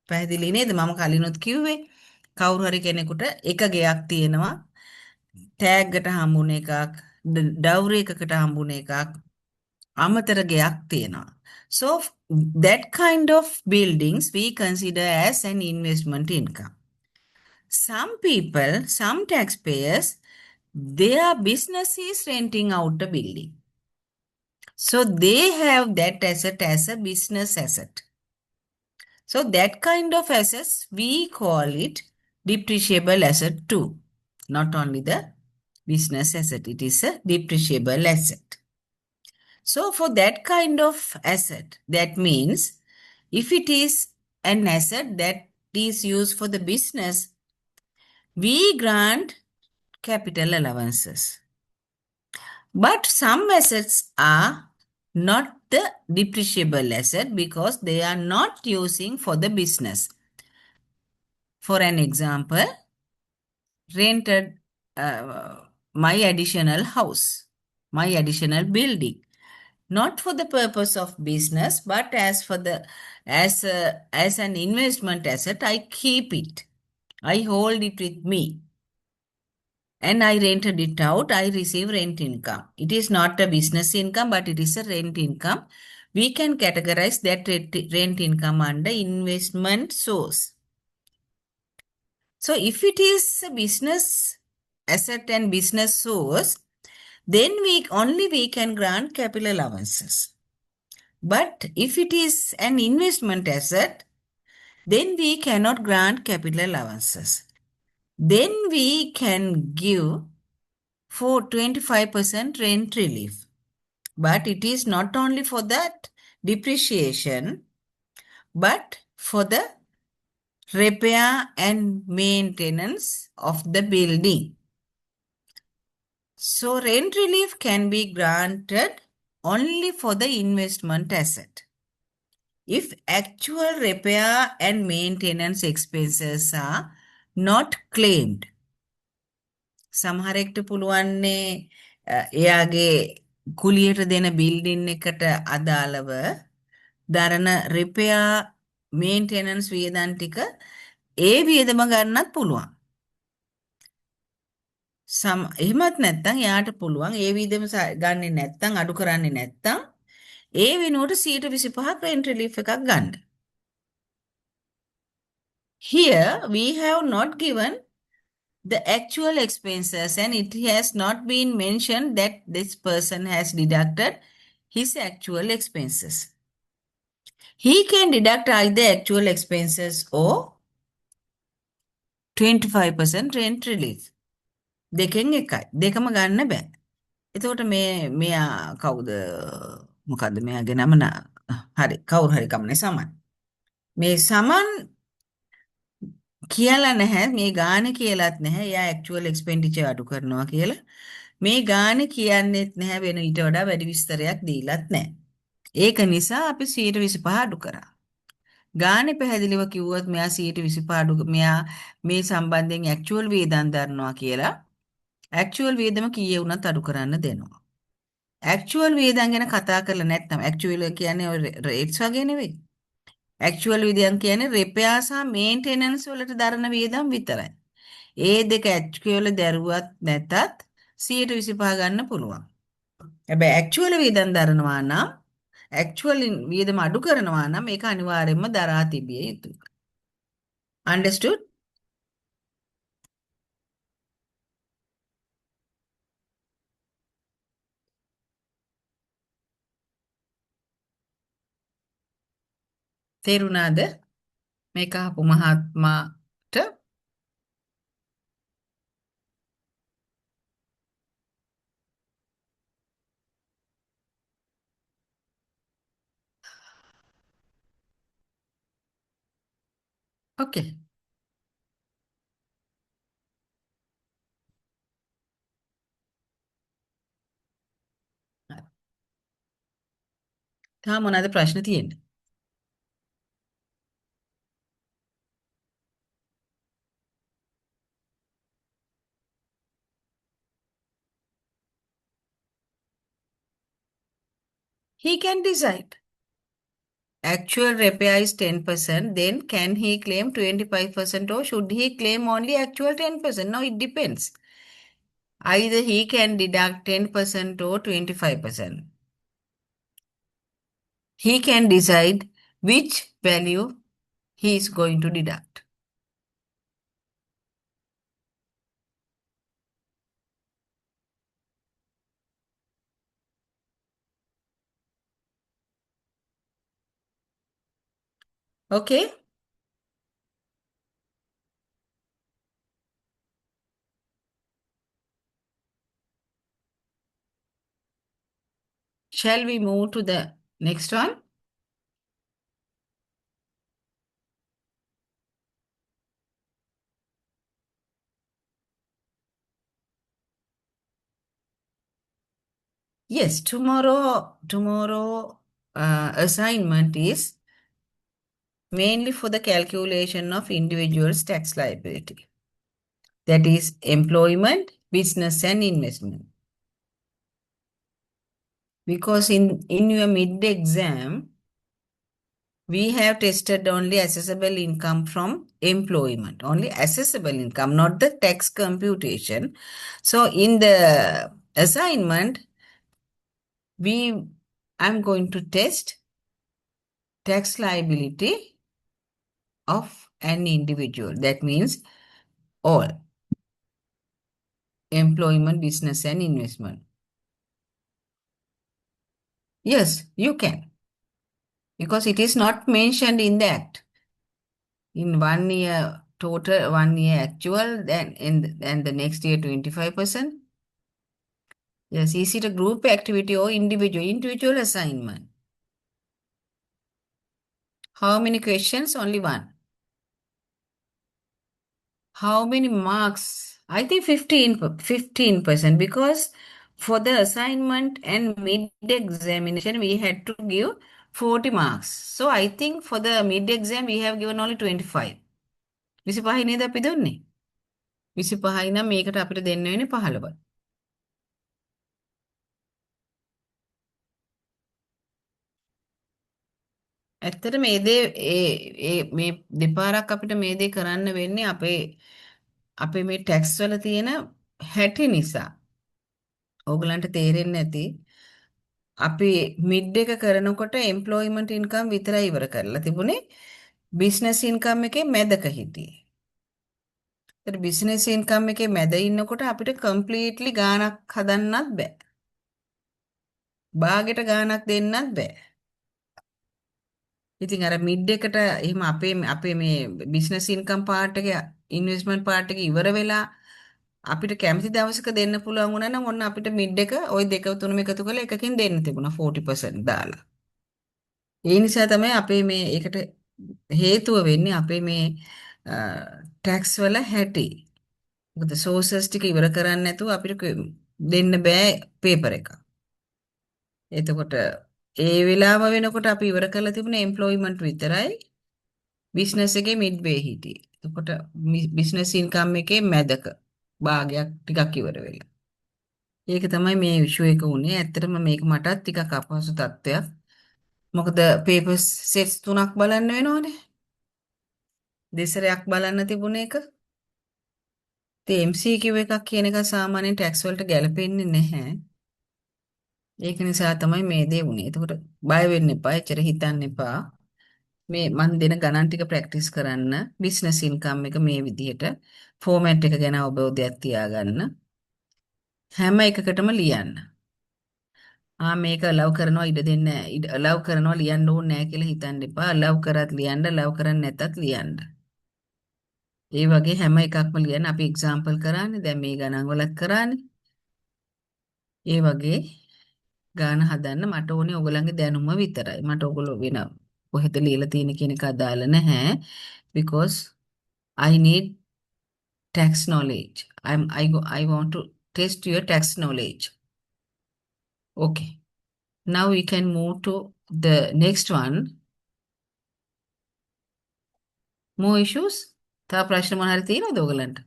පැහැදිලි නේද? මම කලිනුත් කිව්වේ කවුරු හරි කෙනෙකුට එක ගෙයක් තියෙනවා, ටැග්ගට හම්බුන එකක්, ඩවුරි එකකට හම්බුන එකක්, අමතර ගෙයක් තියෙනවා. So that kind of buildings we consider as an investment income. Some people, some taxpayers, their business is renting out a building. So they have that asset as a business asset. So that kind of assets, we call it depreciable asset too. Not only the business asset, it is a depreciable asset. So for that kind of asset, that means if it is an asset that is used for the business, we grant capital allowances. But some assets are not the depreciable asset because they are not using for the business. For an example, rented my additional house, my additional building, not for the purpose of business, but as an investment asset. I keep it. I hold it with me and I rented it out. I receive rent income. It is not a business income, but it is a rent income. We can categorize that rent income under investment source. So if it is a business asset and business source, then we can grant capital allowances. But if it is an investment asset, then we cannot grant capital allowances. Then we can give for 25% rent relief. But it is not only for that depreciation, but for the repair and maintenance of the building. So rent relief can be granted only for the investment asset. If actual repair and maintenance expenses are not claimed, සමහරෙක්ට පුළුවන්නේ එයාගේ කුලියට දෙන building එකට අදාළව දරන රිපෙයා maintenance වියදන් ටික ඒ වියදම ගන්නත් පුළුවන්. එහෙමත් නැත්තම් එයාට පුළුවන් ඒ වියදම ගන්නේ නැත්තම් අඩු කරන්නේ නැත්තම් ඒ වෙනුවට 125ක් rent relief එකක් ගන්න. Here we have not given the actual expenses and it has not been mentioned that this person has deducted his actual expenses. He can deduct either actual expenses or 25% rent relief. දෙකෙන් එකයි. දෙකම ගන්න බෑ. එතකොට මෙයා කවුද? මොකද්ද මෙයාගේ නම? හරි කවුරු හරි කමනේ සමන්. මේ සමන් කියලා නැහැ මේ ගාන කියලාත් නැහැ. එයා actual expenditure අඩු කරනවා කියලා. මේ ගාන කියන්නේත් නැහැ වෙන ඊට වඩා වැඩි විස්තරයක් දීලත් නැහැ. ඒක නිසා අපි 125 අඩු කරා. ගානේ පැහැදිලිව කිව්වොත් මෙයා 125 අඩු මෙයා මේ සම්බන්ධයෙන් actual වේදන් දරනවා කියලා actual වේදම කීයේ වුණත් අඩු කරන්න දෙනවා. actual වේදන් ගැන කතා කරලා නැත්නම් actual කියන්නේ rates වගේ නෙවෙයි. actual වේදන් කියන්නේ repair සහ maintenance වලට දරන වේදම් විතරයි. ඒ දෙක actual දරුවත් නැතත් 125 ගන්න පුළුවන්. හැබැයි actual වේදන් දරනවා නම් actual වියදම අඩු කරනවා නම් ඒක අනිවාර්යයෙන්ම දරා තිබිය යුතුයි. Understood? තේරුණාද? මේක අහපු මහත්මයාට okay. තා මොනවාද ප්‍රශ්න තියෙන්නේ? He can decide. Actual repair is 10%, then can he claim 25% or should he claim only actual 10%? No, it depends. Either he can deduct 10% or 25%. He can decide which value he is going to deduct. Okay? Shall we move to the next one? Yes, tomorrow assignment is mainly for the calculation of individual's tax liability. That is employment, business, and investment. Because in your mid exam, we have tested only assessable income from employment, only assessable income, not the tax computation. So in the assignment, we I'm going to test tax liability of an individual. That means all employment, business, and investment. Yes, you can, because it is not mentioned in the act. In 1 year total, 1 year actual, then and the next year 25%. Yes, is it a group activity or individual assignment? How many questions? Only one. How many marks? I think 15% because for the assignment and mid-examination we had to give 40 marks. So I think for the mid-exam we have given only 25. 25 නේද අපි දුන්නේ? 25 නම් මේකට අපිට දෙන්න වෙන්නේ 15. ඇත්තට මේ දේ මේ දෙපාරක් අපිට මේ දේ කරන්න වෙන්නේ අපේ මේ ටැක්ස් වල තියෙන හැටි නිසා. ඕගලන්ට තේරෙන්නේ නැති අපි මිඩ් එක කරනකොට එම්ප්ලොයිමන්ට් ඉන්කම් විතරයි ඉවර කරලා තිබුණේ. බිස්නස් ඉන්කම් එකේ මැදක හිටියේ. ඒතර බිස්නස් ඉන්කම් එකේ මැද ඉන්නකොට අපිට කම්ප්ලීට්ලි ගාණක් හදන්නත් බෑ. බාගෙට ගාණක් දෙන්නත් බෑ. ඉතින් අර මිඩ් එකට එහෙම අපේ මේ බිස්නස් ඉන්කම් පාර්ට් එක ඉන්වෙස්ට්මන්ට් පාර්ට් එක ඉවර වෙලා අපිට කැමති දවසක දෙන්න පුළුවන් වුණා නම් ඔන්න අපිට මිඩ් එක ওই දෙක තුනම එකතු කරලා එකකින් දෙන්න තිබුණා 40% දාලා. ඒ නිසා තමයි අපේ මේ ඒකට හේතුව වෙන්නේ අපේ මේ ටැක්ස් වල හැටි. මොකද සෝසස් ටික ඉවර කරන්නේ නැතුව අපිට දෙන්න බෑ පේපර් එක. එතකොට ඒ වෙලාව වෙනකොට අපි ඉවර කරලා තිබුණේ එම්ප්ලොයිමන්ට් විතරයි. බිස්නස් එකේ මිඩ් වේ හිටියේ. එතකොට බිස්නස් ඉන්කම් එකේ මැදක භාගයක් ටිකක් ඉවර වෙලා. ඒක තමයි මේ ඉෂුව එක උනේ. ඇත්තටම මේක මටත් ටිකක් අපහසු තත්ත්වයක්. මොකද පේපර්ස් සෙට්ස් 3ක් බලන්න වෙනවනේ. දෙසරයක් බලන්න තිබුණ එක. ඉතින් MCQ එකක් කියන එක සාමාන්‍යයෙන් ටැක්ස් වලට ගැලපෙන්නේ නැහැ. ඒක නිසා තමයි මේ දේ වුනේ. එතකොට බය වෙන්න එපා. එච්චර හිතන්න එපා. මේ මන් දෙන ගණන් ටික ප්‍රැක්ටිස් කරන්න. බිස්නස් ඉන්කම් එක මේ විදිහට ෆෝමැට් එක ගැන අවබෝධයක් තියාගන්න. හැම එකකටම ලියන්න. මේක අලව් කරනවා ඉඩ දෙන්නේ අලව් කරනවා ලියන්න ඕනේ නැහැ කියලා හිතන්න එපා. අලව් කරත් ලියන්න, අලව් කරන්නේ නැතත් ලියන්න. ඒ වගේ හැම එකක්ම ලියන්න අපි එක්සැම්පල් කරන්නේ. දැන් මේ ගණන් වලත් කරන්නේ. ඒ වගේ ගාන හදන්න මට ඕනේ ඔයගලන්ගේ දැනුම විතරයි. මට ඔයගොල්ලෝ වෙන කොහෙද ලියලා තියෙන කියන එක අදාළ නැහැ. Because I need tax knowledge. I want to test your tax knowledge. Okay. Now we can move to the next one. More issues? තව ප්‍රශ්න මොනවාරි තියෙනවද ඔයගලන්ට?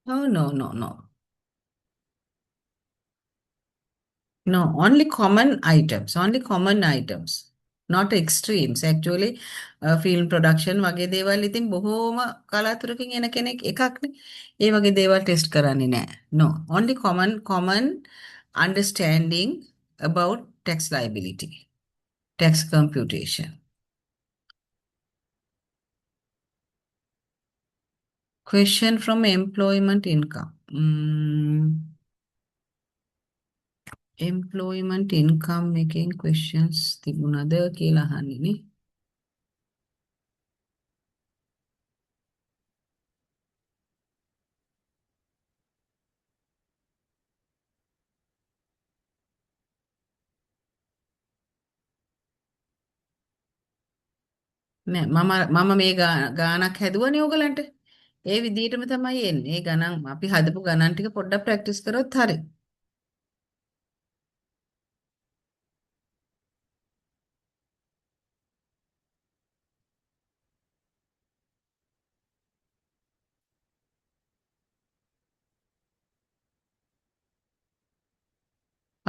No, no, no, no. No, only common items, only common items, not extremes. Actually, film production වගේ දේවල් ඉතින් බොහෝම කලාතුරකින් එන කෙනෙක් එකක්නේ. ඒ වගේ දේවල් ටෙස්ට් කරන්නේ නැහැ. No, only common understanding about tax liability. tax computation. Question from employment income. Employment income making questions තිබුණද කියලා අහන්නේ. නෑ මම මේ ගානක් හැදුවනේ ඕගලන්ට. ඒ විදිහටම තමයි එන්නේ. ඒ ගණන් අපි හදපු ගණන් ටික පොඩ්ඩක් ප්‍රැක්ටිස් කරොත් හරි.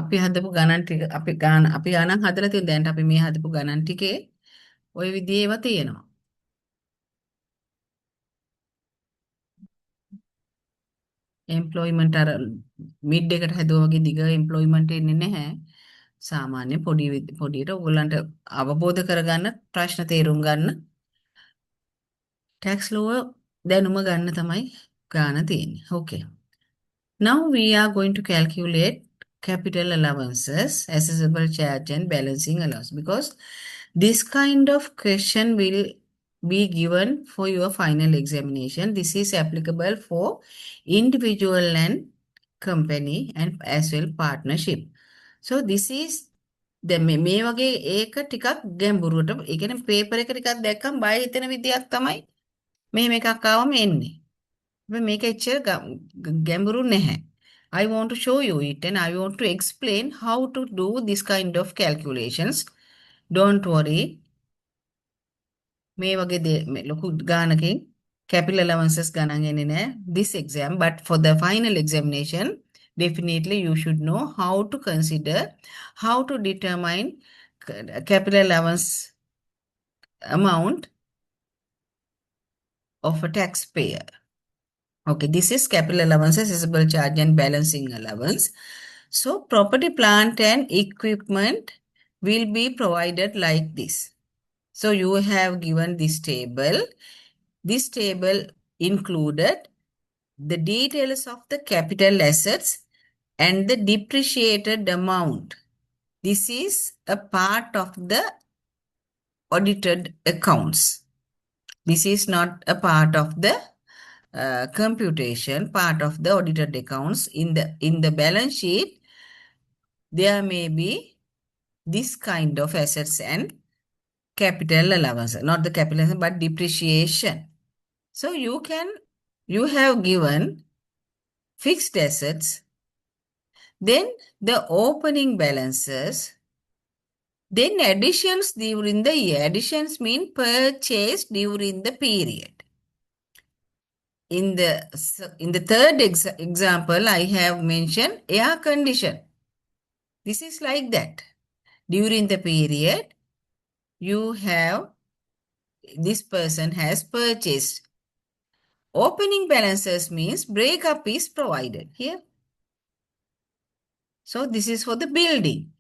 අපි හදපු ගණන් ටික අපි ගණන් හදලා තියෙන දැන් අපි මේ හදපු ගණන් ටිකේ ওই විදිහේ ඒවා තියෙනවා. එම්ප්ලොයිමන්ට් අර මිඩ් එකට හැදුවා වගේ දිග එම්ප්ලොයිමන්ට් එන්නේ නැහැ. සාමාන්‍ය පොඩියට ඔයගොල්ලන්ට අවබෝධ කරගන්න ප්‍රශ්න තේරුම් ගන්න ටැක්ස් ලෝව දැනුම ගන්න තමයි ගාන තියෙන්නේ. Okay. Now we are going to calculate capital allowances, assessable charge and balancing allowance because this kind of question will be given for your final examination. This is applicable for individual and company and as well partnership. So this is මේ වගේ ඒක ටිකක් ගැඹුරුවට ඒ කියන්නේ paper එක ටිකක් දැක්කම බය හිතෙන විදියක් තමයි මෙහෙම එකක් ආවම එන්නේ. මේක එච්චර ගැඹුරු නැහැ. I want to show you it and I want to explain how to do this kind of calculations. Don't worry. මේ වගේ ලොකු ගානකින් capital allowances ගණන් එන්නේ නැහැ this exam, but for the final examination definitely you should know how to consider, how to determine capital allowance amount of a taxpayer. Okay, this is capital allowance, assessable charge and balancing allowance. So property, plant and equipment will be provided like this. So you have given this table. This table included the details of the capital assets and the depreciated amount. This is a part of the audited accounts. This is not a part of the computation, part of the audited accounts. In the balance sheet, there may be this kind of assets and capital allowance, not the capital allowance, but depreciation. So you have given fixed assets, then the opening balances, then additions during the year. Additions mean purchase during the period. In the third example, I have mentioned air condition. This is like that. During the period, this person has purchased. Opening balances means breakup is provided here. So this is for the building.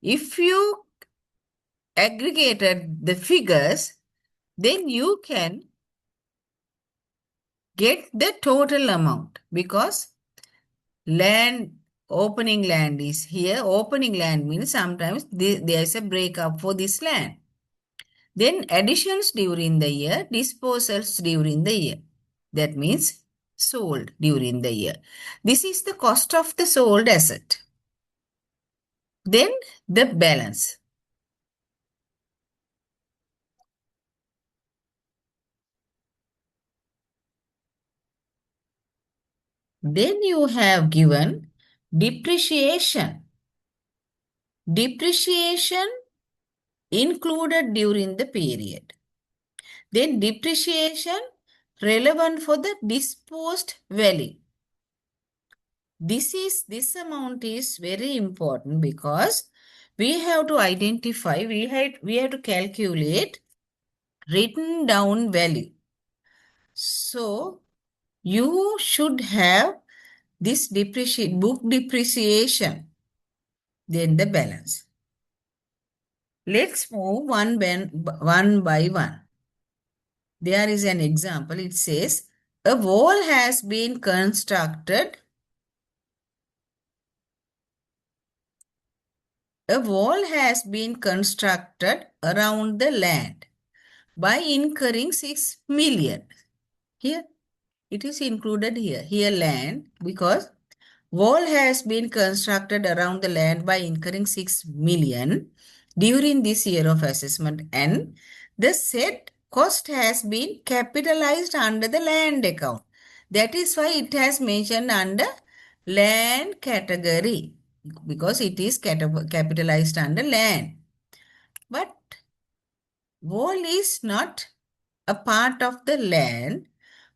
If you aggregated the figures, then you can get the total amount because opening land is here. Opening land means sometimes there is a breakup for this land. Then additions during the year, disposals during the year. That means sold during the year. This is the cost of the sold asset. Then the balance. Then you have given depreciation. Depreciation included during the period. Then depreciation relevant for the disposed value. This amount is very important because we have to identify, we have to calculate written down value. So you should have this book depreciation, then the balance. Let's move one by one. There is an example. It says, a wall has been constructed. A wall has been constructed around the land by incurring 6 million. Here, it is included here. Here land, because wall has been constructed around the land by incurring 6 million during this year of assessment, and the said cost has been capitalized under the land account. That is why it has mentioned under land category, because it is capitalized under land. But wall is not a part of the land,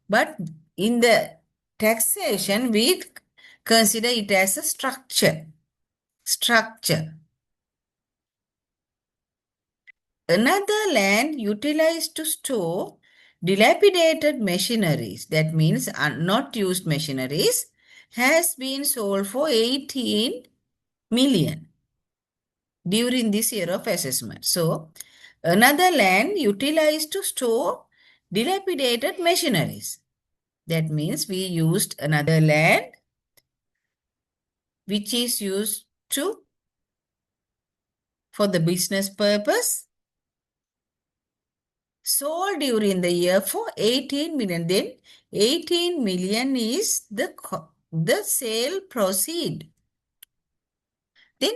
but in the taxation, we consider it as a structure. Structure. Another land utilized to store dilapidated machineries, that means not used machineries, has been sold for 18 million during this year of assessment. So, another land utilized to store dilapidated machineries. That means we used another land which is used for the business purpose, sold during the year for 18 million. Then 18 million is the sale proceed. Then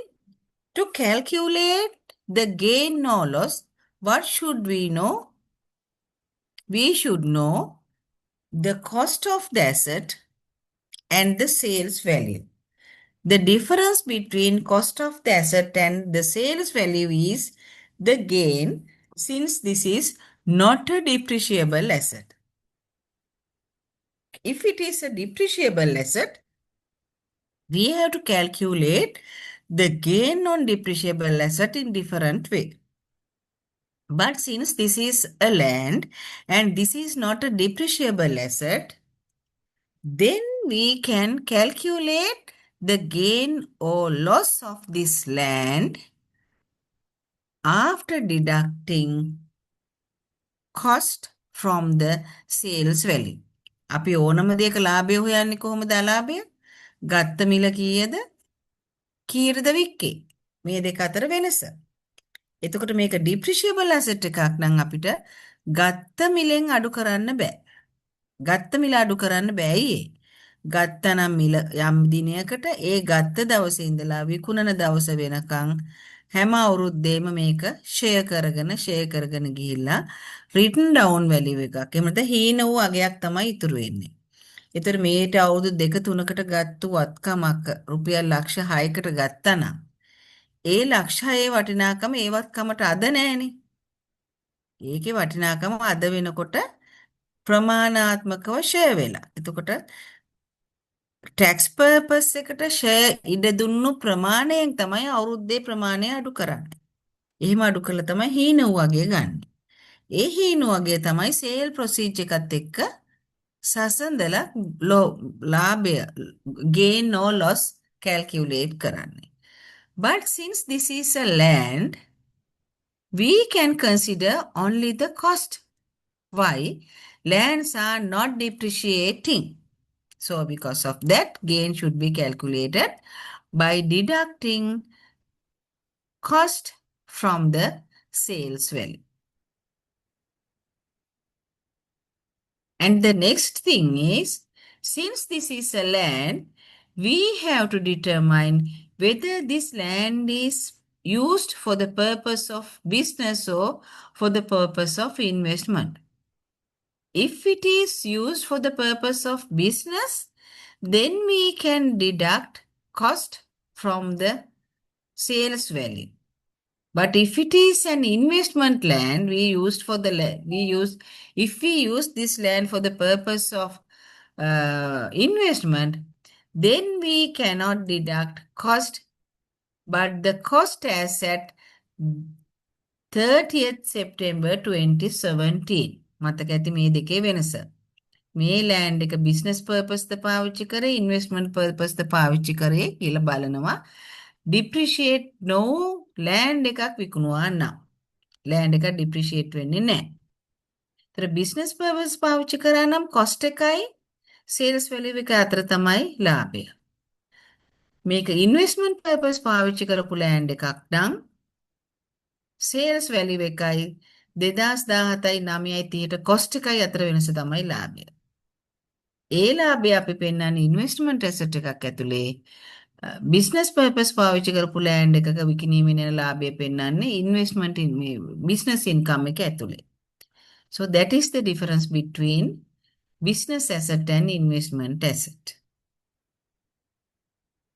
to calculate the gain or loss, what should we know? We should know the cost of the asset and the sales value. The difference between cost of the asset and the sales value is the gain, since this is not a depreciable asset. If it is a depreciable asset, we have to calculate the gain on depreciable asset in different way. But since this is a land and this is not a depreciable asset, then we can calculate the gain or loss of this land after deducting cost from the sales value. අපි ඕනම දෙයක ලාභය හොයන්නේ කොහොමද අලාභය? ගත්ත මිල කීයද? කීයටද වික්කේ? මේ දෙක අතර වෙනස. එතකොට මේක depreciable asset එකක් නම් අපිට ගත්ත මිලෙන් අඩු කරන්න බෑ. ගත්ත මිල අඩු කරන්න බෑ අයියේ. ගත්තනම් මිල යම් දිනයකට ඒ ගත්ත දවසේ ඉඳලා විකුණන දවස වෙනකන් හැම අවුරුද්දේම මේක ෂෙයා කරගෙන ගිහිල්ලා written down value එකක්. එහෙම නැත්නම් හීන වූ අගයක් තමයි ඉතුරු වෙන්නේ. ඒතර මේට අවුරුදු 2-3කට ගත්තු වත්කමක් රුපියල් ලක්ෂ 6කට ගත්තා නම් ඒ ලක්ෂ 6 වටිනාකම ඒ වත්කමට අද නෑනේ. ඒකේ වටිනාකම අද වෙනකොට ප්‍රමාණාත්මකව ෂෙයා වෙලා. එතකොට tax purpose එකට ෂෙයා ඉඩ දුන්නු ප්‍රමාණයෙන් තමයි අවුරුද්දේ ප්‍රමාණය අඩු කරන්නේ. එහෙම අඩු කළා තමයි හීන වගේ ගන්න. ඒ හීන වගේ තමයි sale procedure එකත් එක්ක සසඳලා ලාභය gain or loss calculate කරන්නේ. But since this is a land, we can consider only the cost. Why? Lands are not depreciating. So because of that, gain should be calculated by deducting cost from the sales value. And the next thing is, since this is a land, we have to determine whether this land is used for the purpose of business or for the purpose of investment. If it is used for the purpose of business, then we can deduct cost from the sales value. But if it is an investment land, if we use this land for the purpose of investment, then we cannot deduct cost, but the cost as at 30th September 2017. මතක ඇති මේ දෙකේ වෙනස. මේ land එක business purpose ද පාවිච්චි කරේ, investment purpose ද පාවිච්චි කරේ කියලා බලනවා. Depreciate no ලෑන්ඩ් එකක් විකුණුවා නම් ලෑන්ඩ් එකක් ඩිප්‍රීෂিয়েට් වෙන්නේ නැහැ. ඒතර බිස්නස් පර්පස් පාවිච්චි කරා නම් කොස්ට් එකයි සේල්ස් වැලියු එක අතර තමයි ලාභය. මේක ඉන්වෙස්ට්මන්ට් පර්පස් පාවිච්චි කරපු ලෑන්ඩ් එකක් නම් සේල්ස් වැලියු එකයි 2017යි 9යි 30ට කොස්ට් එකයි අතර වෙනස තමයි ලාභය. ඒ ලාභය අපි පෙන්වන්නේ ඉන්වෙස්ට්මන්ට් ඇසට් එකක් ඇතුලේ බිස්නස් පර්පස් පාවිච්චි කරපු ලෑන්ඩ් එකක විකිණීමෙන් එන ලාභය පෙන්වන්නේ ඉන්වෙස්ට්මන්ට් බිස්නස් ඉන්කම් එක ඇතුලේ. So that is the difference between business asset and investment asset.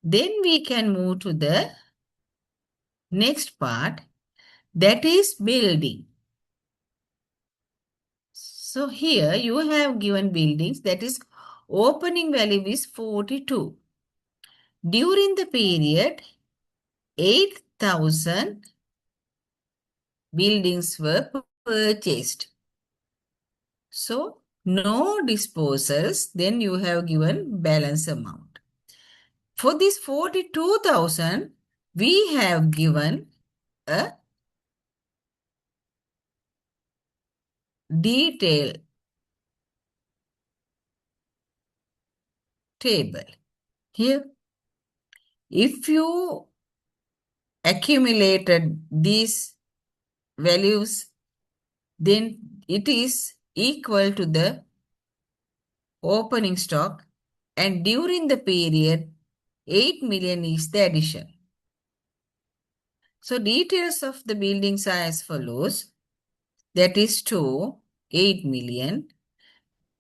Then we can move to the next part, that is building. So here you have given buildings, that is opening value is 42. During the period, 8,000 buildings were purchased. So no disposals, then you have given balance amount. For this 42,000, we have given a detail table. Here, if you accumulated these values, then it is equal to the opening stock, and during the period, 8 million is the addition. So details of the buildings are as follows. That is 8 million.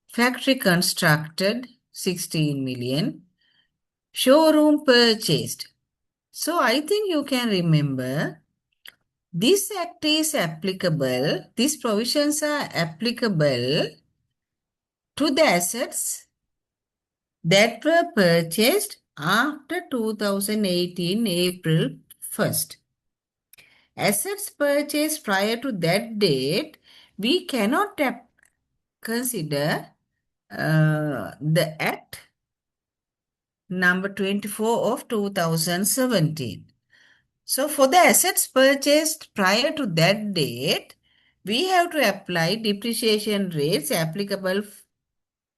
Factory constructed, 16 million. Showroom purchased. So I think you can remember this act is applicable, these provisions are applicable to the assets that were purchased after 2018 April 1st. Assets purchased prior to that date, we cannot consider the Act number 24 of 2017. So for the assets purchased prior to that date, we have to apply depreciation rates applicable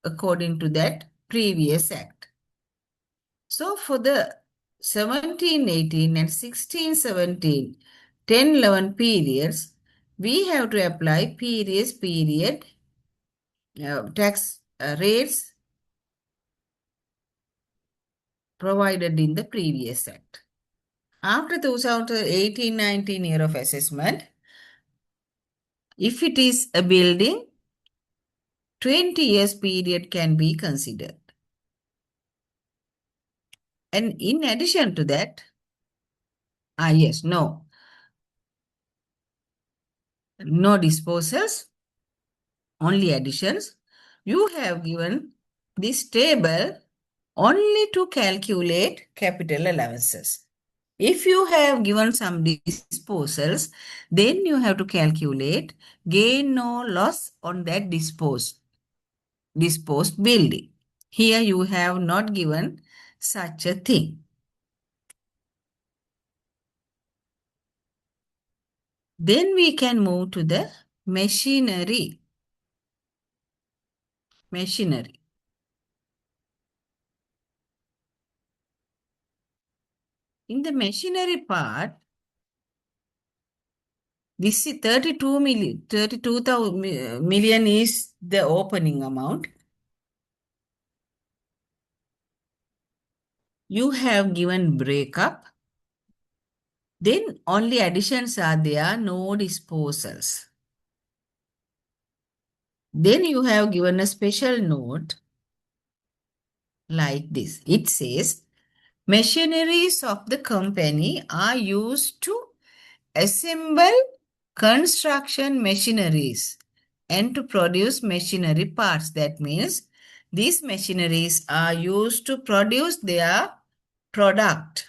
according to that previous Act. So for the 17-18 and 16-17, 10-11 periods, we have to apply period tax rates provided in the previous Act. After 2018-19 year of assessment, if it is a building, 20 years period can be considered. And in addition to that, no disposals, only additions. You have given this table only to calculate capital allowances. If you have given some disposals, then you have to calculate gain or loss on that disposed building. Here you have not given such a thing. Then we can move to the machinery. In the machinery part, this is 32 million is the opening amount. You have given breakup. Then only additions are there, no disposals. Then you have given a special note like this. It says, machineries of the company are used to assemble construction machineries and to produce machinery parts. That means these machineries are used to produce their product.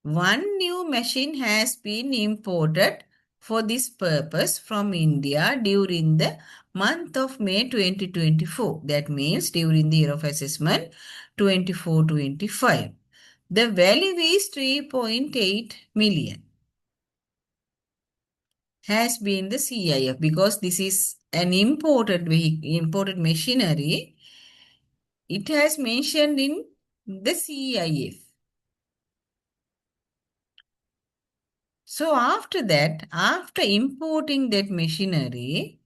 One new machine has been imported for this purpose from India during the month of May 2024. That means during the year of assessment 24-25. The value is 3.8 million. Has been the CIF because this is an imported machinery. It has mentioned in the CIF. So after that, after importing that machinery,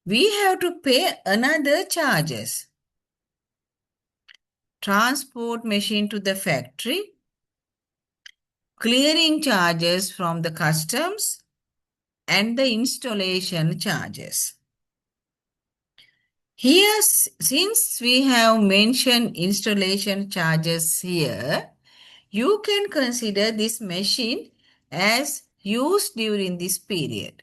we have to pay another charges. Transport machine to the factory, clearing charges from the customs, and the installation charges. Here, since we have mentioned installation charges here, you can consider this machine as used during this period.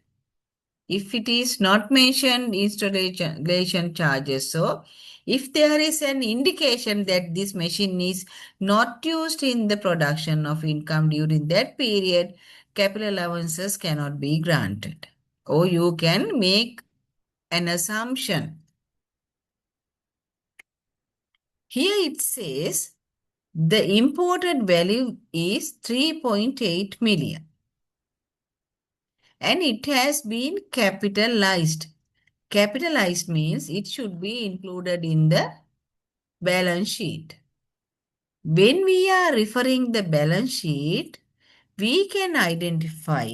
If it is not mentioned installation charges, so if there is an indication that this machine is not used in the production of income during that period, capital allowances cannot be granted. Or you can make an assumption. Here it says the imported value is 3.8 million and it has been capitalized. Capitalized means it should be included in the balance sheet. When we are referring the balance sheet, we can identify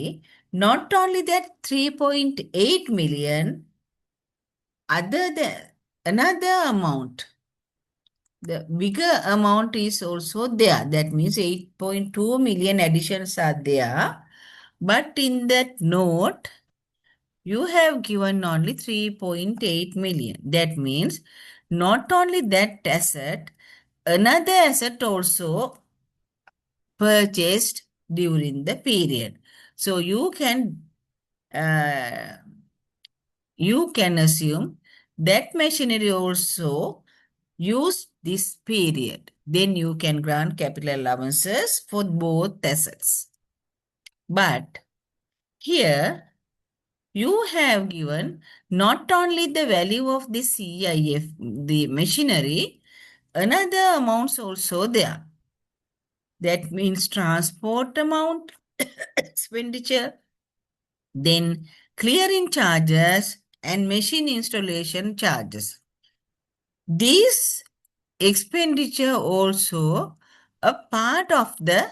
not only that 3.8 million, other than another amount. The bigger amount is also there. That means 8.2 million additions are there. But in that note, you have given only 3.8 million. That means not only that asset, another asset also purchased during the period. So uh, you can assume that machinery also used this period. Then you can grant capital allowances for both assets. But here you have given not only the value of the CIF, the machinery, another amounts also there. That means transport amount, expenditure, then clearing charges and machine installation charges. These expenditure also a part of the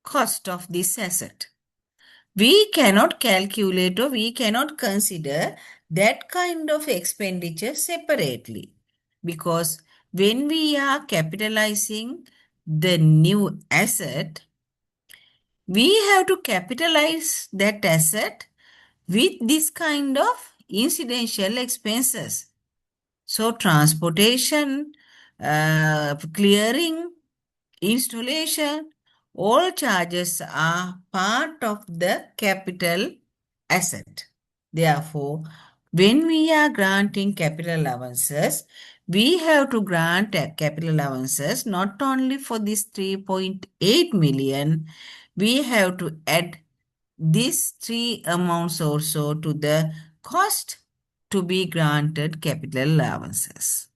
cost of this asset. We cannot calculate or we cannot consider that kind of expenditure separately because when we are capitalizing the new asset, we have to capitalize that asset with this kind of incidental expenses. So transportation, clearing, installation, all charges are part of the capital asset. Therefore, when we are granting capital allowances, we have to grant capital allowances not only for this 3.8 million, we have to add these three amounts also to the cost to be granted capital allowances.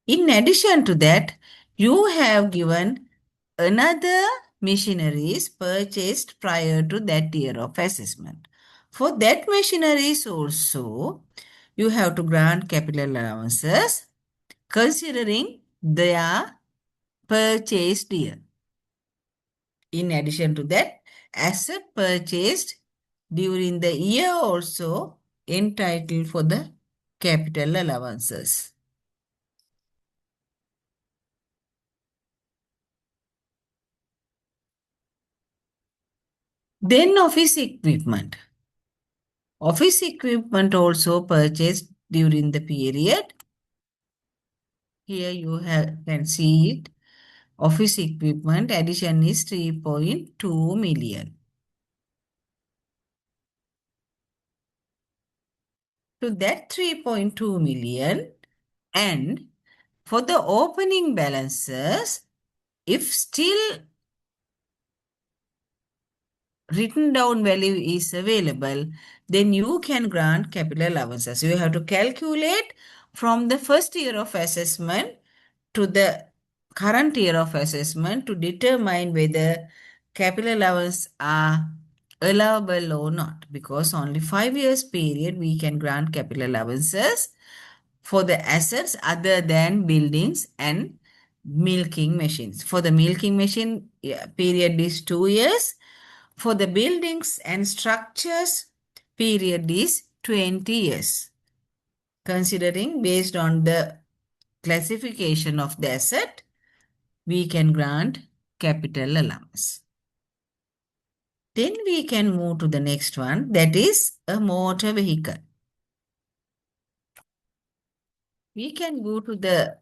In addition to that, you have given another machineries purchased prior to that year of assessment. For that machineries also, you have to grant capital allowances considering their purchased year. In addition to that, asset purchased during the year also entitled for the capital allowances. Then office equipment. Office equipment also purchased during the period. Here you can see it. Office equipment addition is 3.2 million. To that 3.2 million and for the opening balances, if still written down value is available, then you can grant capital allowances. You have to calculate from the first year of assessment to the current year of assessment to determine whether capital allowance are allowable or not, because only 5 years period we can grant capital allowances for the assets other than buildings and milking machines. For the milking machine, period is 2 years. For the buildings and structures, period is 20 years. Considering based on the classification of the asset, we can grant capital allowance. Then we can move to the next one, that is a motor vehicle. We can go to the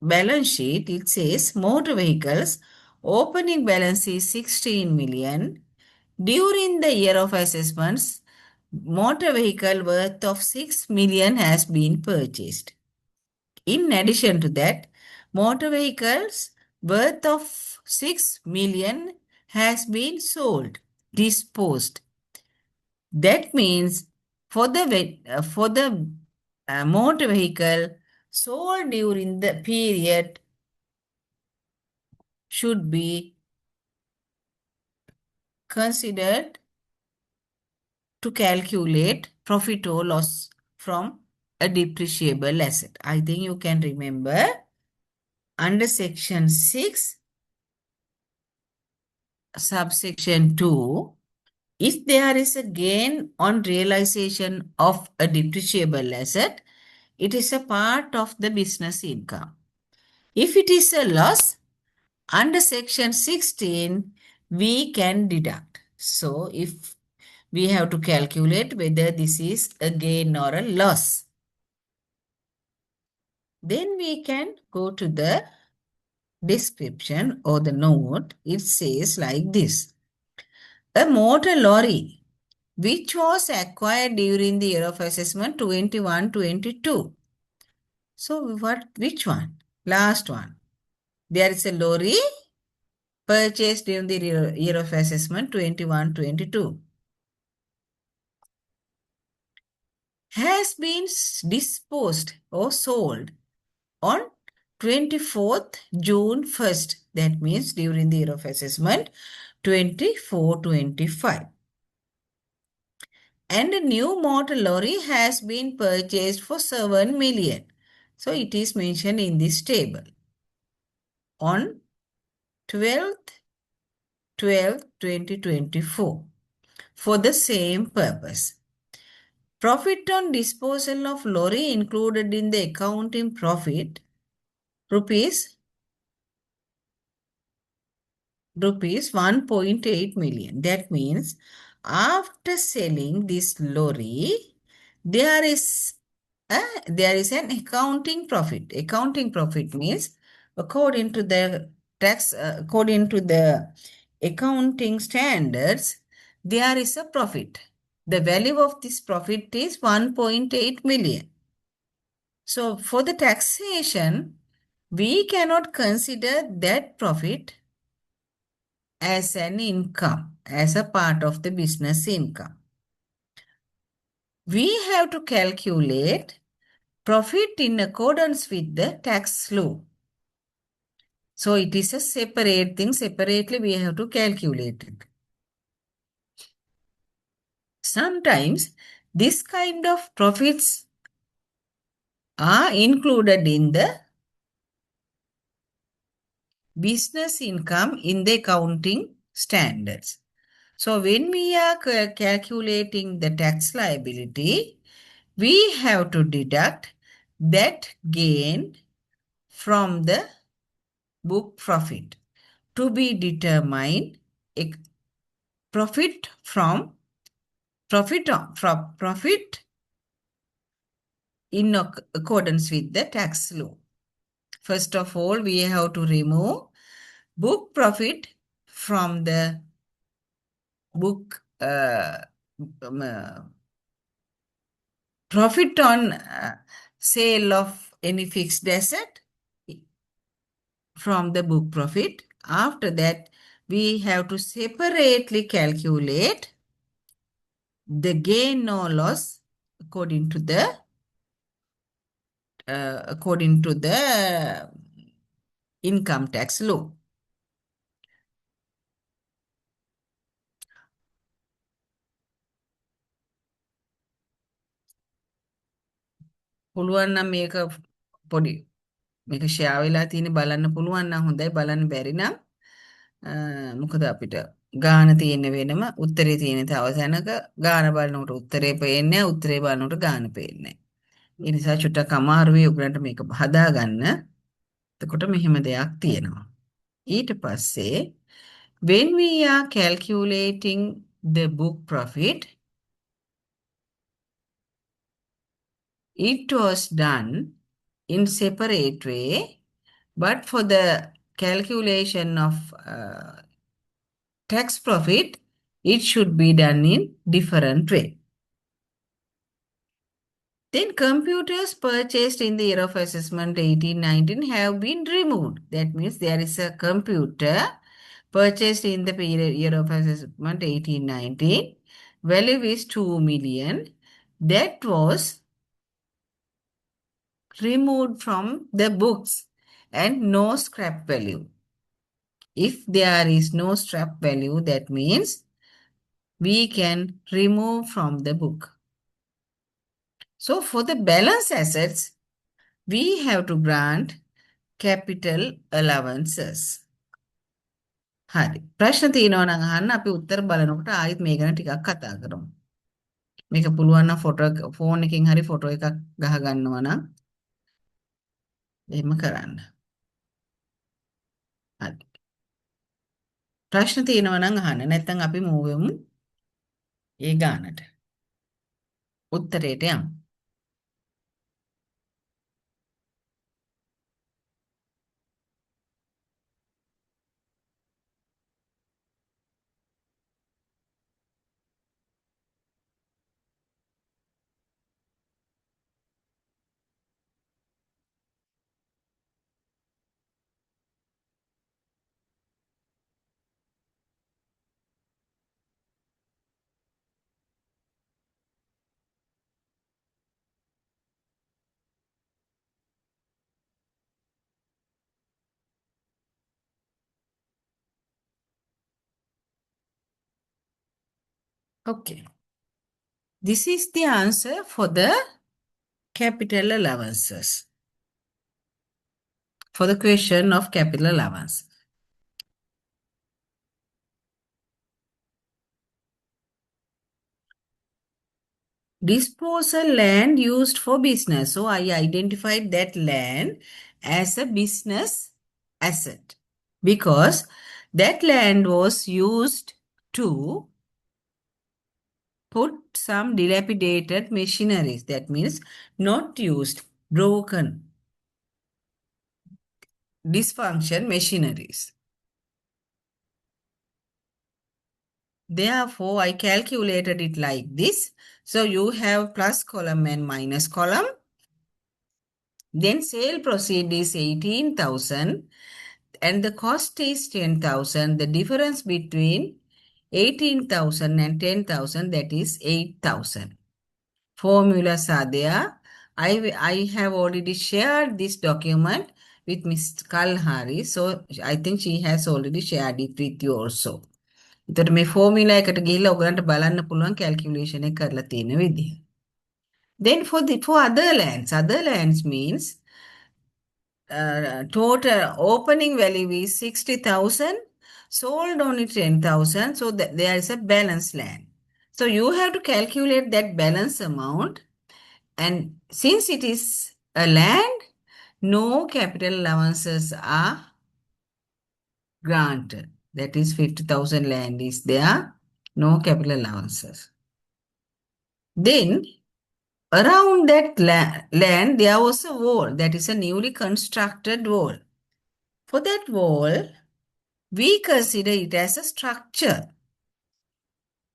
balance sheet. It says motor vehicles, opening balance is 16 million. During the year of assessments, motor vehicle worth of 6 million has been purchased. In addition to that, motor vehicles worth of 6 million has been sold, disposed. That means for the motor vehicle sold during the period should be considered to calculate profit or loss from a depreciable asset. I think you can remember under section 6, subsection 2, if there is a gain on realization of a depreciable asset, it is a part of the business income. If it is a loss, under section 16, we can deduct. So, if we have to calculate whether this is a gain or a loss, then we can go to the description or the note. It says like this: a motor lorry which was acquired during the year of assessment 21-22. So which one? Last one. There is a lorry purchased during the year of assessment 21-22. Has been disposed or sold on 24th June 1st. That means during the year of assessment 24-25. And a new motor lorry has been purchased for 7 million. So it is mentioned in this table. On 12/12/2024 for the same purpose. Profit on disposal of lorry included in the accounting profit rupees 1.8 million. That means after selling this lorry, there is an accounting profit. Accounting profit means according to the according to the accounting standards, there is a profit. The value of this profit is 1.8 million. So for the taxation, we cannot consider that profit as an income, as a part of the business income. We have to calculate profit in accordance with the tax law. So it is a separate thing. Separately, we have to calculate it. Sometimes this kind of profits are included in the business income in the accounting standards. So when we are calculating the tax liability, we have to deduct that gain from the book profit to be determined profit in accordance with the tax law. First of all, we have to remove book profit from the book profit on sale of any fixed asset from the book profit. After that, we have to separately calculate the gain or loss according to the income tax law. පුළුවන් නම් මේක පොඩි මේක share වෙලා තියෙන බලන්න පුළුවන් නම් හොඳයි බලන්න බැරි නම් මොකද අපිට ගාන තියෙන වෙනම උත්තරේ තියෙන තව තැනක ගාන බලනකොට උත්තරේ පේන්නේ නැහැ උත්තරේ බලනකොට ගාන පේන්නේ නැහැ. ඒ නිසා චුට්ටක් අමාරුයි ඔයගලන්ට මේක හදාගන්න. එතකොට මෙහෙම දෙයක් තියෙනවා. ඊට පස්සේ when we are calculating the book profit, it was done in separate way, but for the calculation of tax profit, it should be done in different way. Then computers purchased in the year of assessment 1819 have been removed. That means there is a computer purchased in the year of assessment 1819. Value is 2 million. That was removed from the books and no scrap value. If there is no scrap value, that means we can remove from the book. So for the balance assets, we have to grant capital allowances. හරි. ප්‍රශ්න තියෙනවා නම් අහන්න අපි උත්තර බලනකොට ආයෙත් මේ ගැන ටිකක් කතා කරමු. මේක පුළුවන් නම් ෆෝන් එකකින් හරි ෆොටෝ එකක් ගහ ගන්නවා නම් එහෙම කරන්න. හරි. ප්‍රශ්න තියෙනවා නම් අහන්න. නැත්නම් අපි මූව් වෙමු ඒ ගානට. උත්තරේට යමු. Okay. This is the answer for the capital allowances. For the question of capital allowance. Disposal land used for business. So I identified that land as a business asset because that land was used to put some dilapidated machineries. That means not used, broken, dysfunction machineries. Therefore, I calculated it like this. So you have plus column and minus column. Then sale proceed is 18,000 and the cost is 10,000. The difference between 18,000 and 10,000, that is 8,000. Formulas are there. I have already shared this document with Ms. Kalhari. So I think she has already shared it with you also. එතකොට මේ formula එකට ගිහිල්ලා ඔයගලන්ට බලන්න පුළුවන් calculation එක කරලා තියෙන විදිහ. Then for other lands means total opening value is 60,000, sold only 10,000, so that there is a balance land. So you have to calculate that balance amount, and since it is a land, no capital allowances are granted. That is 50,000 land is there, no capital allowances. Then around that land, there was a wall, that is a newly constructed wall. For that wall, we consider it as a structure.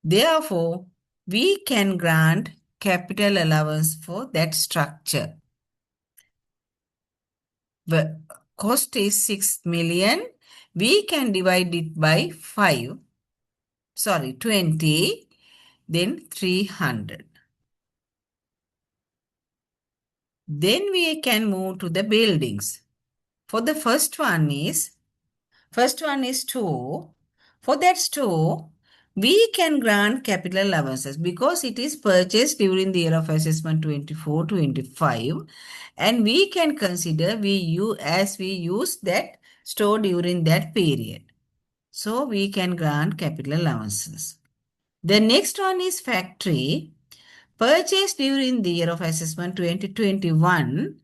Therefore, we can grant capital allowance for that structure. The cost is 6 million. We can divide it by 20, then 300. Then we can move to the buildings. For the first one is store. For that store, we can grant capital allowances because it is purchased during the year of assessment 24-25, and we can consider we use that store during that period. So we can grant capital allowances. The next one is factory. Purchased during the year of assessment 2021.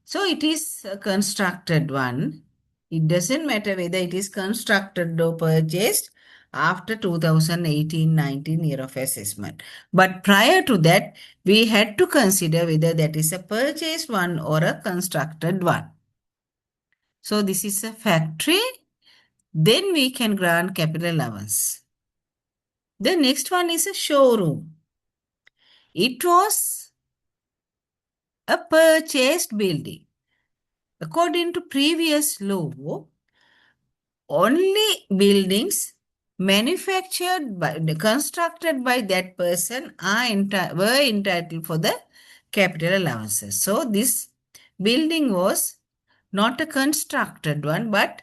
So it is a constructed one. It doesn't matter whether it is constructed or purchased after 2018-19 year of assessment. But prior to that, we had to consider whether that is a purchased one or a constructed one. So this is a factory. Then we can grant capital allowance. The next one is a showroom. It was a purchased building. According to previous law, only buildings constructed by that person were entitled for the capital allowances. So this building was not a constructed one, but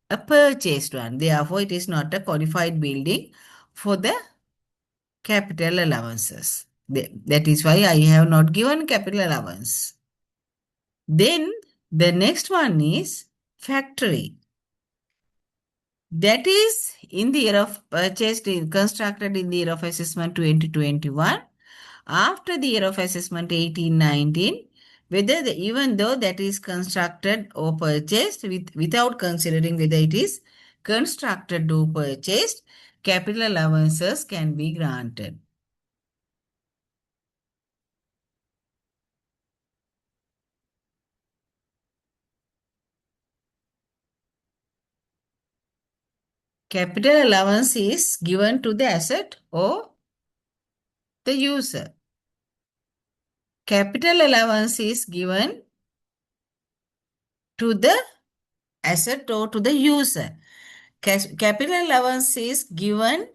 a purchased one. Therefore, it is not a qualified building for the capital allowances. That is why I have not given capital allowance. Then the next one is factory. That is in the year of constructed in the year of assessment 2021. After the year of assessment 18-19, even though that is constructed or purchased without considering whether it is constructed or purchased, capital allowances can be granted. Capital allowance is given to the asset or the user. Capital allowance is given to the asset or to the user. Capital allowance is given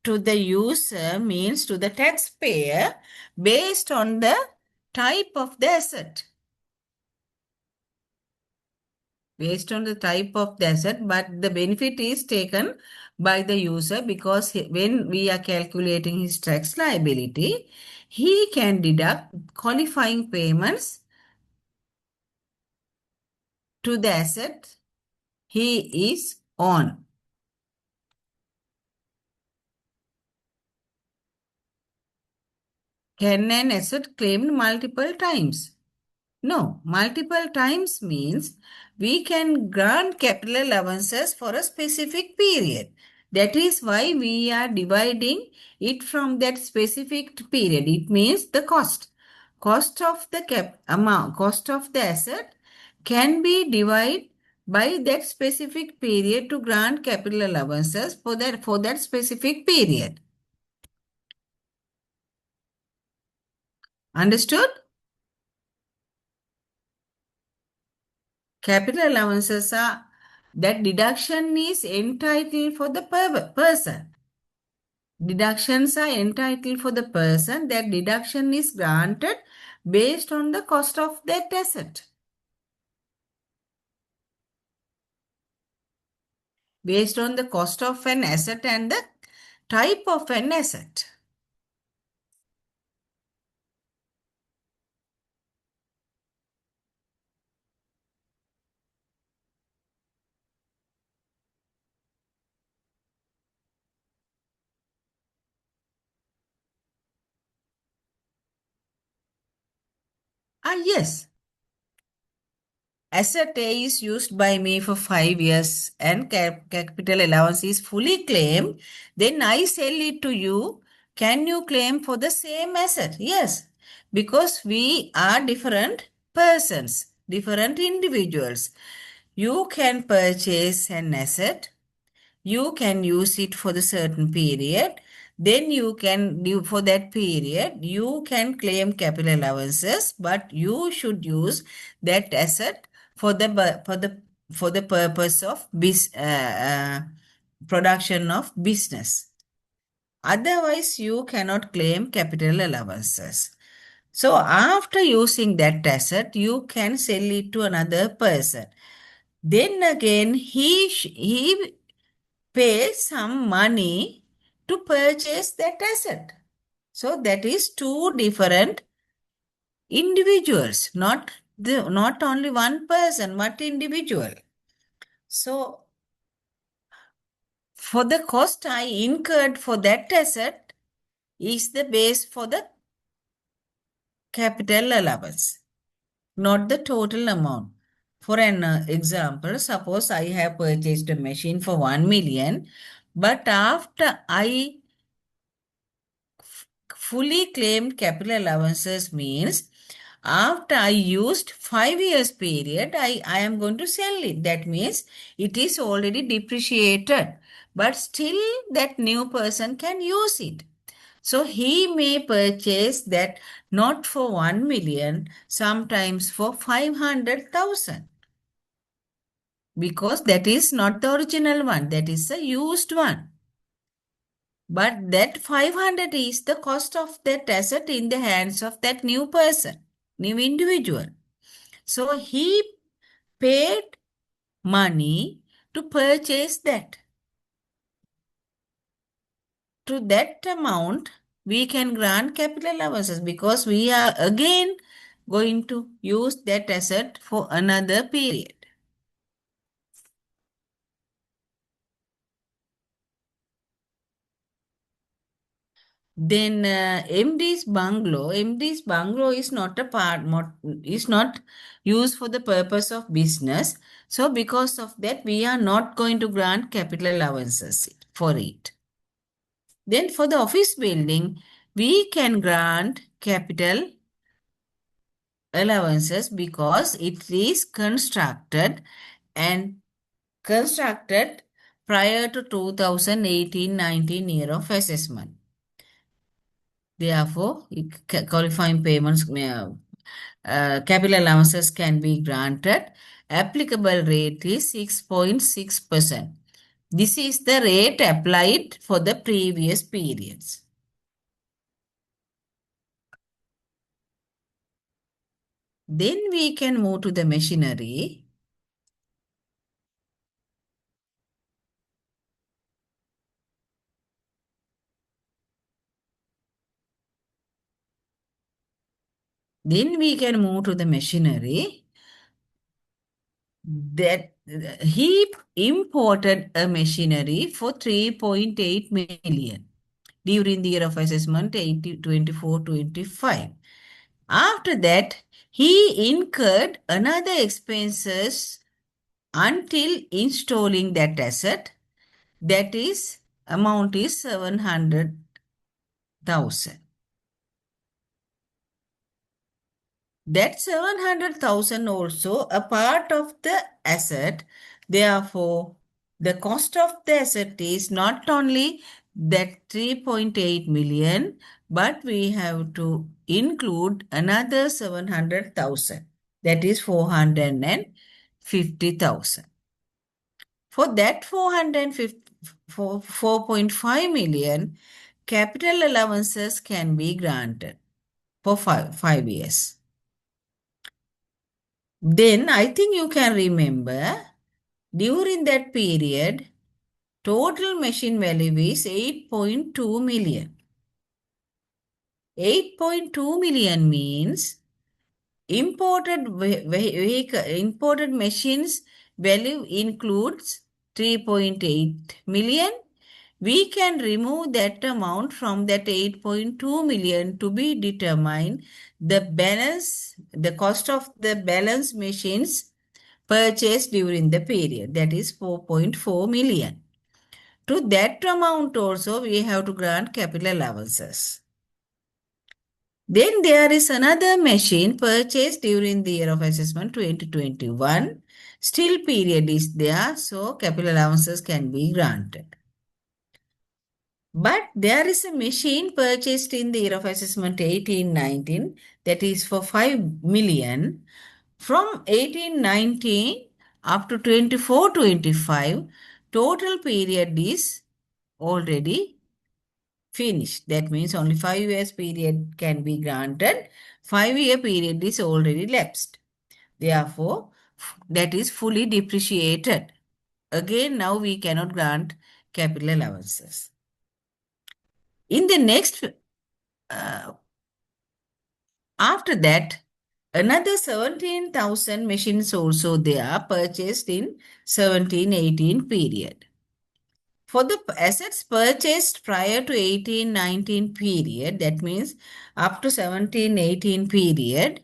to the user means to the taxpayer based on the type of the asset. Based on the type of the asset, but the benefit is taken by the user because when we are calculating his tax liability, he can deduct qualifying payments to the asset he is on. Can an asset claimed multiple times? No, multiple times means we can grant capital allowances for a specific period. That is why we are dividing it from that specific period. It means the cost. Cost of the cost of the asset can be divided by that specific period to grant capital allowances for that specific period. Understood? Capital allowances are that deduction is entitled for the person. Deductions are entitled for the person. That deduction is granted based on the cost of that asset. Based on the cost of an asset and the type of an asset. Yes. Asset A is used by me for 5 years and capital allowance is fully claimed. Then I sell it to you. Can you claim for the same asset? Yes, because we are different persons, different individuals. You can purchase an asset, you can use it for the certain period, then you can do for that period you can claim capital allowances, but you should use that asset for the purpose of production of business. Otherwise you cannot claim capital allowances. So after using that asset you can sell it to another person. Then again, he pays some money to purchase that asset. So that is two different individuals, not only one person, but individual. So for the cost I incurred for that asset is the base for the capital allowance, not the total amount. For an example, suppose I have purchased a machine for 1 million, but after I fully claimed capital allowances means after I used 5 years period, I am going to sell it. That means it is already depreciated, but still that new person can use it. So he may purchase that not for 1 million, sometimes for 500,000, because that is not the original one, that is a used one. But that 500 is the cost of that asset in the hands of that new person, new individual. So he paid money to purchase that. To that amount, we can grant capital allowances because we are again going to use that asset for another period. Then MD's bungalow is not a is not used for the purpose of business. So because of that, we are not going to grant capital allowances for it. Then for the office building, we can grant capital allowances because it is and constructed prior to 2018-19 year of assessment. Therefore, qualifying payments, capital allowances can be granted. Applicable rate is 6.6%. This is the rate applied for the previous periods. Then we can move to the machinery. Then we can move to the machinery that he imported a machinery for 3.8 million during the year of assessment 24-25. After that, he incurred another expenses until installing that asset. That is, amount is 700,000. That 700,000 also a part of the asset. Therefore, the cost of the asset is not only that 3.8 million, but we have to include another 700,000. That is 450,000. For that 4.5 million, capital allowances can be granted for 5 years. Then I think you can remember during that period, total machine value is 8.2 million. 8.2 million means imported machines value includes 3.8 million. We can remove that amount from that 8.2 million to be determined the cost of the balance machines purchased during the period, that is 4.4 million. To that amount also we have to grant capital allowances. Then there is another machine purchased during the year of assessment 2021. Still period is there, so capital allowances can be granted. But there is a machine purchased in the year of assessment 18-19 that is for 5 million. From 18-19 up to 24-25, total period is already finished. That means only 5 years period can be granted. 5-year period is already lapsed. Therefore, that is fully depreciated. Again, now we cannot grant capital allowances. In the next, after that, another 17,000 machines also they are purchased in 17-18 period. For the assets purchased prior to 18-19 period, that means up to 17-18 period,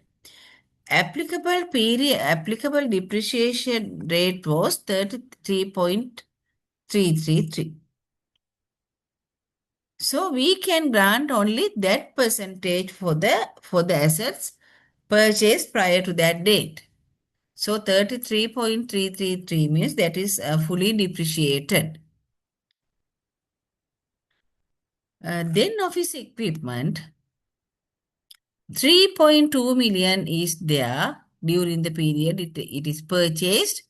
applicable depreciation rate was 33.333. So we can grant only that percentage for the assets purchased prior to that date. So 33.333 means that is fully depreciated. Then office equipment, 3.2 million is there during the period it is purchased.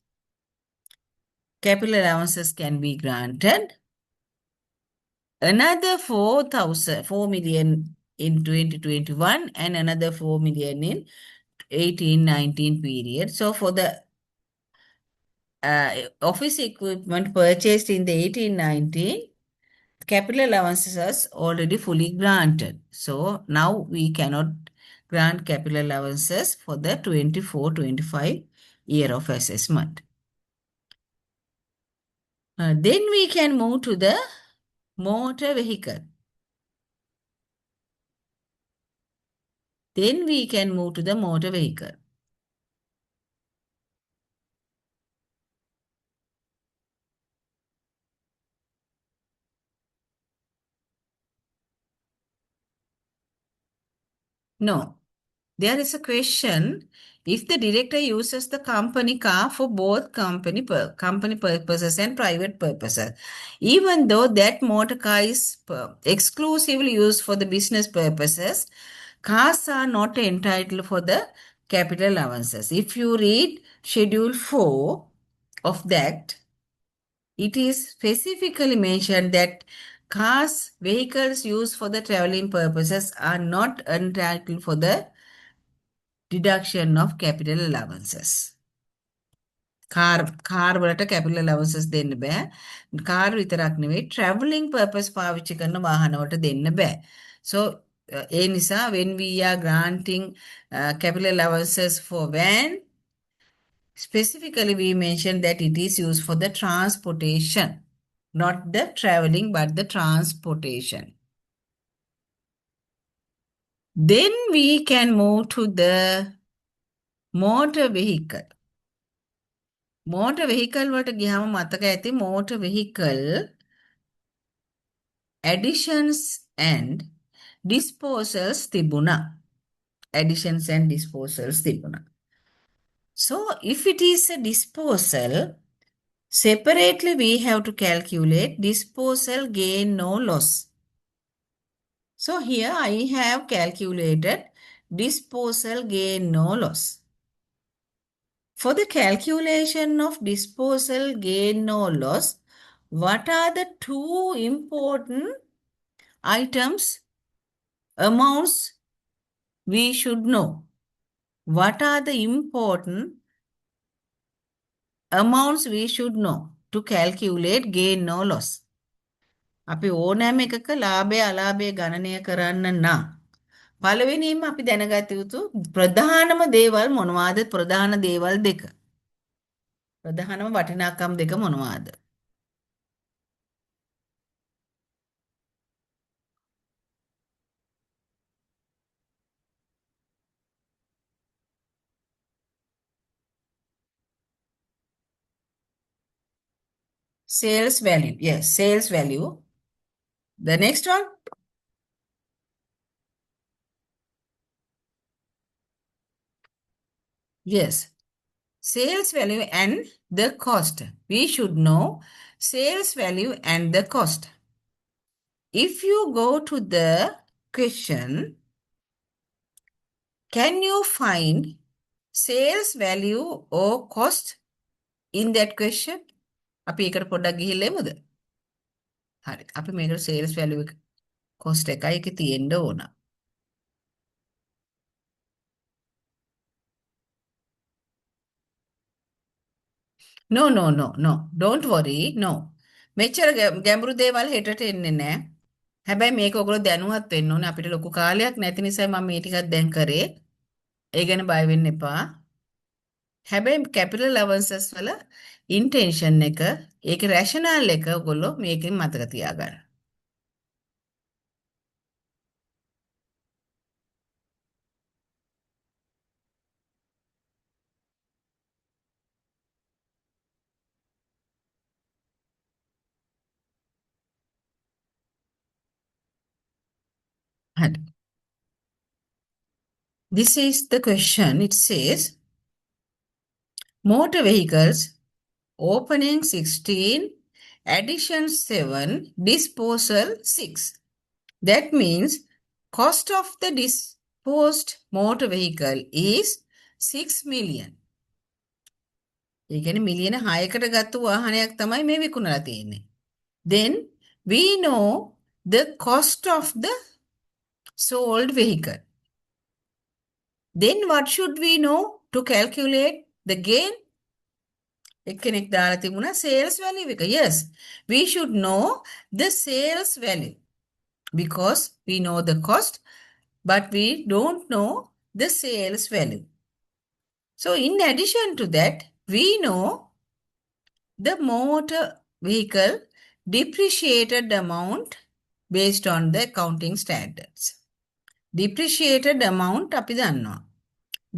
Capital allowances can be granted. Another 4 million in 2021 and another 4 million in 18-19 period. So for the office equipment purchased in the 18-19, capital allowances are already fully granted. So now we cannot grant capital allowances for the 24-25 year of assessment. Then we can move to the motor vehicle. Then we can move to the motor vehicle. No. There is a question, if the director uses the company car for both company purposes and private purposes, even though that motor car is exclusively used for the business purposes, cars are not entitled for the capital allowances. If you read Schedule 4 of that, it is specifically mentioned that vehicles used for the traveling purposes are not entitled for the deduction of capital allowances. Car වලට capital allowances දෙන්න බෑ. Car විතරක් නෙවෙයි traveling purpose පාවිච්චි කරන වාහන වලට දෙන්න බෑ. So ඒ නිසා when we are granting capital allowances for van, specifically we mentioned that it is used for the transportation, not the traveling but the transportation. Then we can move to the motor vehicle. Motor vehicle වලට ගියාම මතක ඇති motor vehicle additions and disposals තිබුණා. Additions and disposals තිබුණා. So if it is a disposal, separately we have to calculate disposal gain no loss. So here I have calculated disposal gain no loss. For the calculation of disposal gain no loss, what are the two important items, amounts we should know? What are the important amounts we should know to calculate gain no loss? අපි ඕනෑම එකක ලාභය අලාභය ගණනය කරන්න නම් පළවෙනිම අපි දැනගත යුතු ප්‍රධානම දේවල් මොනවාද? ප්‍රධාන දේවල් දෙක. ප්‍රධානම වටිනාකම් දෙක මොනවාද? Sales value. Yes, sales value. The next one. Yes, sales value and the cost. We should know sales value and the cost. If you go to the question, can you find sales value or cost in that question? අපි ඒකට පොඩ්ඩක් ගිහිල්ලා එමුද? හරි. අපි මේකට sales value cost එකයි එකේ තියෙන්න ඕන. No, no, no, no. Don't worry. No. මෙච්චර ගැඹුරු දේවල් හෙටට එන්නේ නැහැ. හැබැයි මේක ඔයගොල්ලෝ දැනුවත් වෙන්න ඕනේ. අපිට ලොකු කාලයක් නැති නිසා මම මේ ටිකක් දැන් කරේ. ඒ ගැන බය වෙන්න එපා. හැබැයි කැපිටල් අලවන්සස් වල ඉන්ටෙන්ෂන් එක, ඒකේ රැෂනල් එක ඔයගොල්ලෝ මේකෙන් මතක තියාගන්න. හරි. This is the question. It says motor vehicles opening 16, addition 7, disposal 6. That means cost of the disposed motor vehicle is 6 million. ඒ කියන්නේ මිලියන 6කට ගත්ත වාහනයක් තමයි මේ විකුණලා තියෙන්නේ. Then we know the cost of the sold vehicle. Then what should we know to calculate the gain? එක්කෙනෙක් දාලා තිබුණා sales value එක. Yes, we should know the sales value because we know the cost, but we don't know the sales value. So in addition to that, we know the motor vehicle depreciated amount based on the accounting standards. Depreciated amount අපි දන්නවා.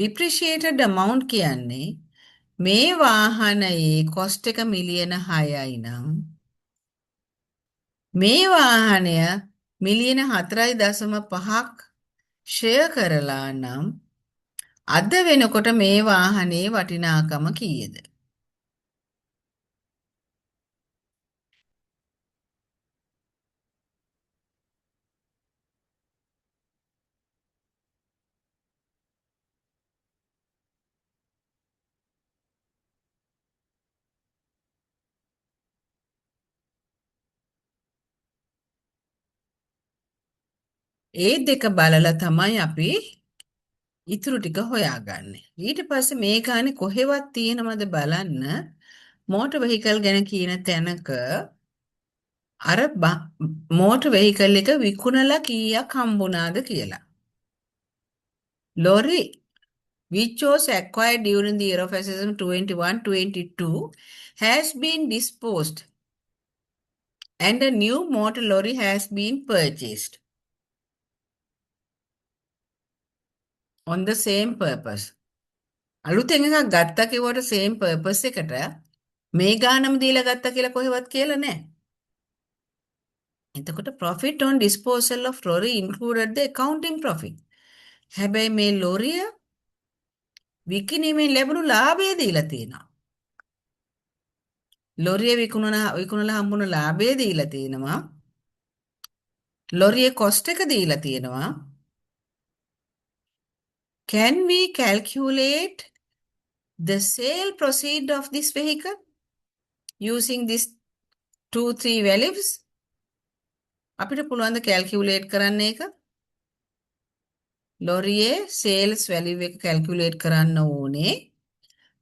Depreciated amount කියන්නේ මේ වාහනයේ cost එක මිලියන 6යි නම් මේ වාහනය මිලියන 4.5ක් ෂෙයා කරලා නම් අද වෙනකොට මේ වාහනේ වටිනාකම කීයද? ඒ දෙක බලලා තමයි අපි ඉතුරු ටික හොයාගන්නේ. ඊට පස්සේ මේ ගානේ කොහෙවත් තියෙනවද බලන්න මෝටර් වෙහිකල් ගැන කියන තැනක අර මෝටර් වෙහිකල් එක විකුණලා කීයක් හම්බුණාද කියලා. Lorry which was acquired during the year of assessment 21-22 has been disposed and a new motor lorry has been purchased on the same purpose. අලුතෙන් එකක් ගත්තා කිව්වට same purpose එකට මේ ගානම දීලා ගත්තා කියලා කොහෙවත් කියලා නැහැ. එතකොට profit on disposal of lorry included the accounting profit. හැබැයි මේ ලොරිය විකිණීමෙන් ලැබුණු ලාභය දීලා තියෙනවා. ලොරිය විකුණලා හම්බුණු ලාභය දීලා තියෙනවා. ලොරියේ cost එක දීලා තියෙනවා. Can we calculate the sale proceed of this vehicle using these 2-3 values? අපිට පුළුවන් ද calculate කරන්න එක? ලොරියේ sales value එක calculate කරන්න ඕනේ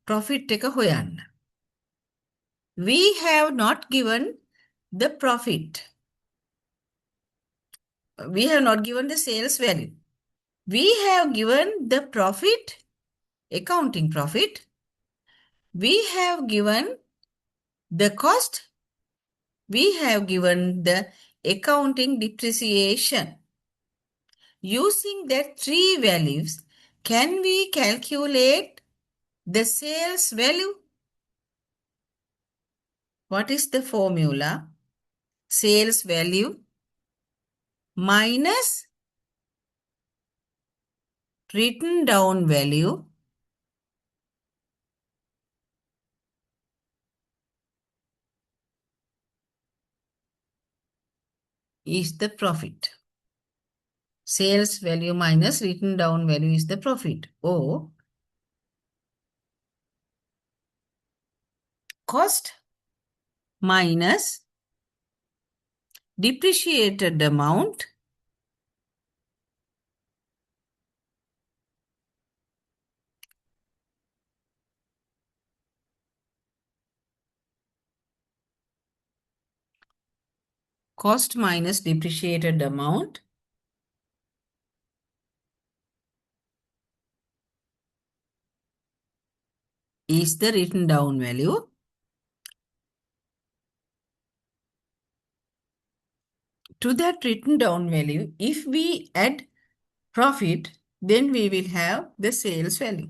profit එක හොයන්න. We have not given the profit. We have not given the sales value. We have given the profit, accounting profit. We have given the cost. We have given the accounting depreciation. Using that 3 values, can we calculate the sales value? What is the formula? Sales value minus written down value is the profit. Sales value minus written down value is the profit. Or cost minus depreciated amount cost minus depreciated amount is the written down value. To that written down value, if we add profit, then we will have the sales value.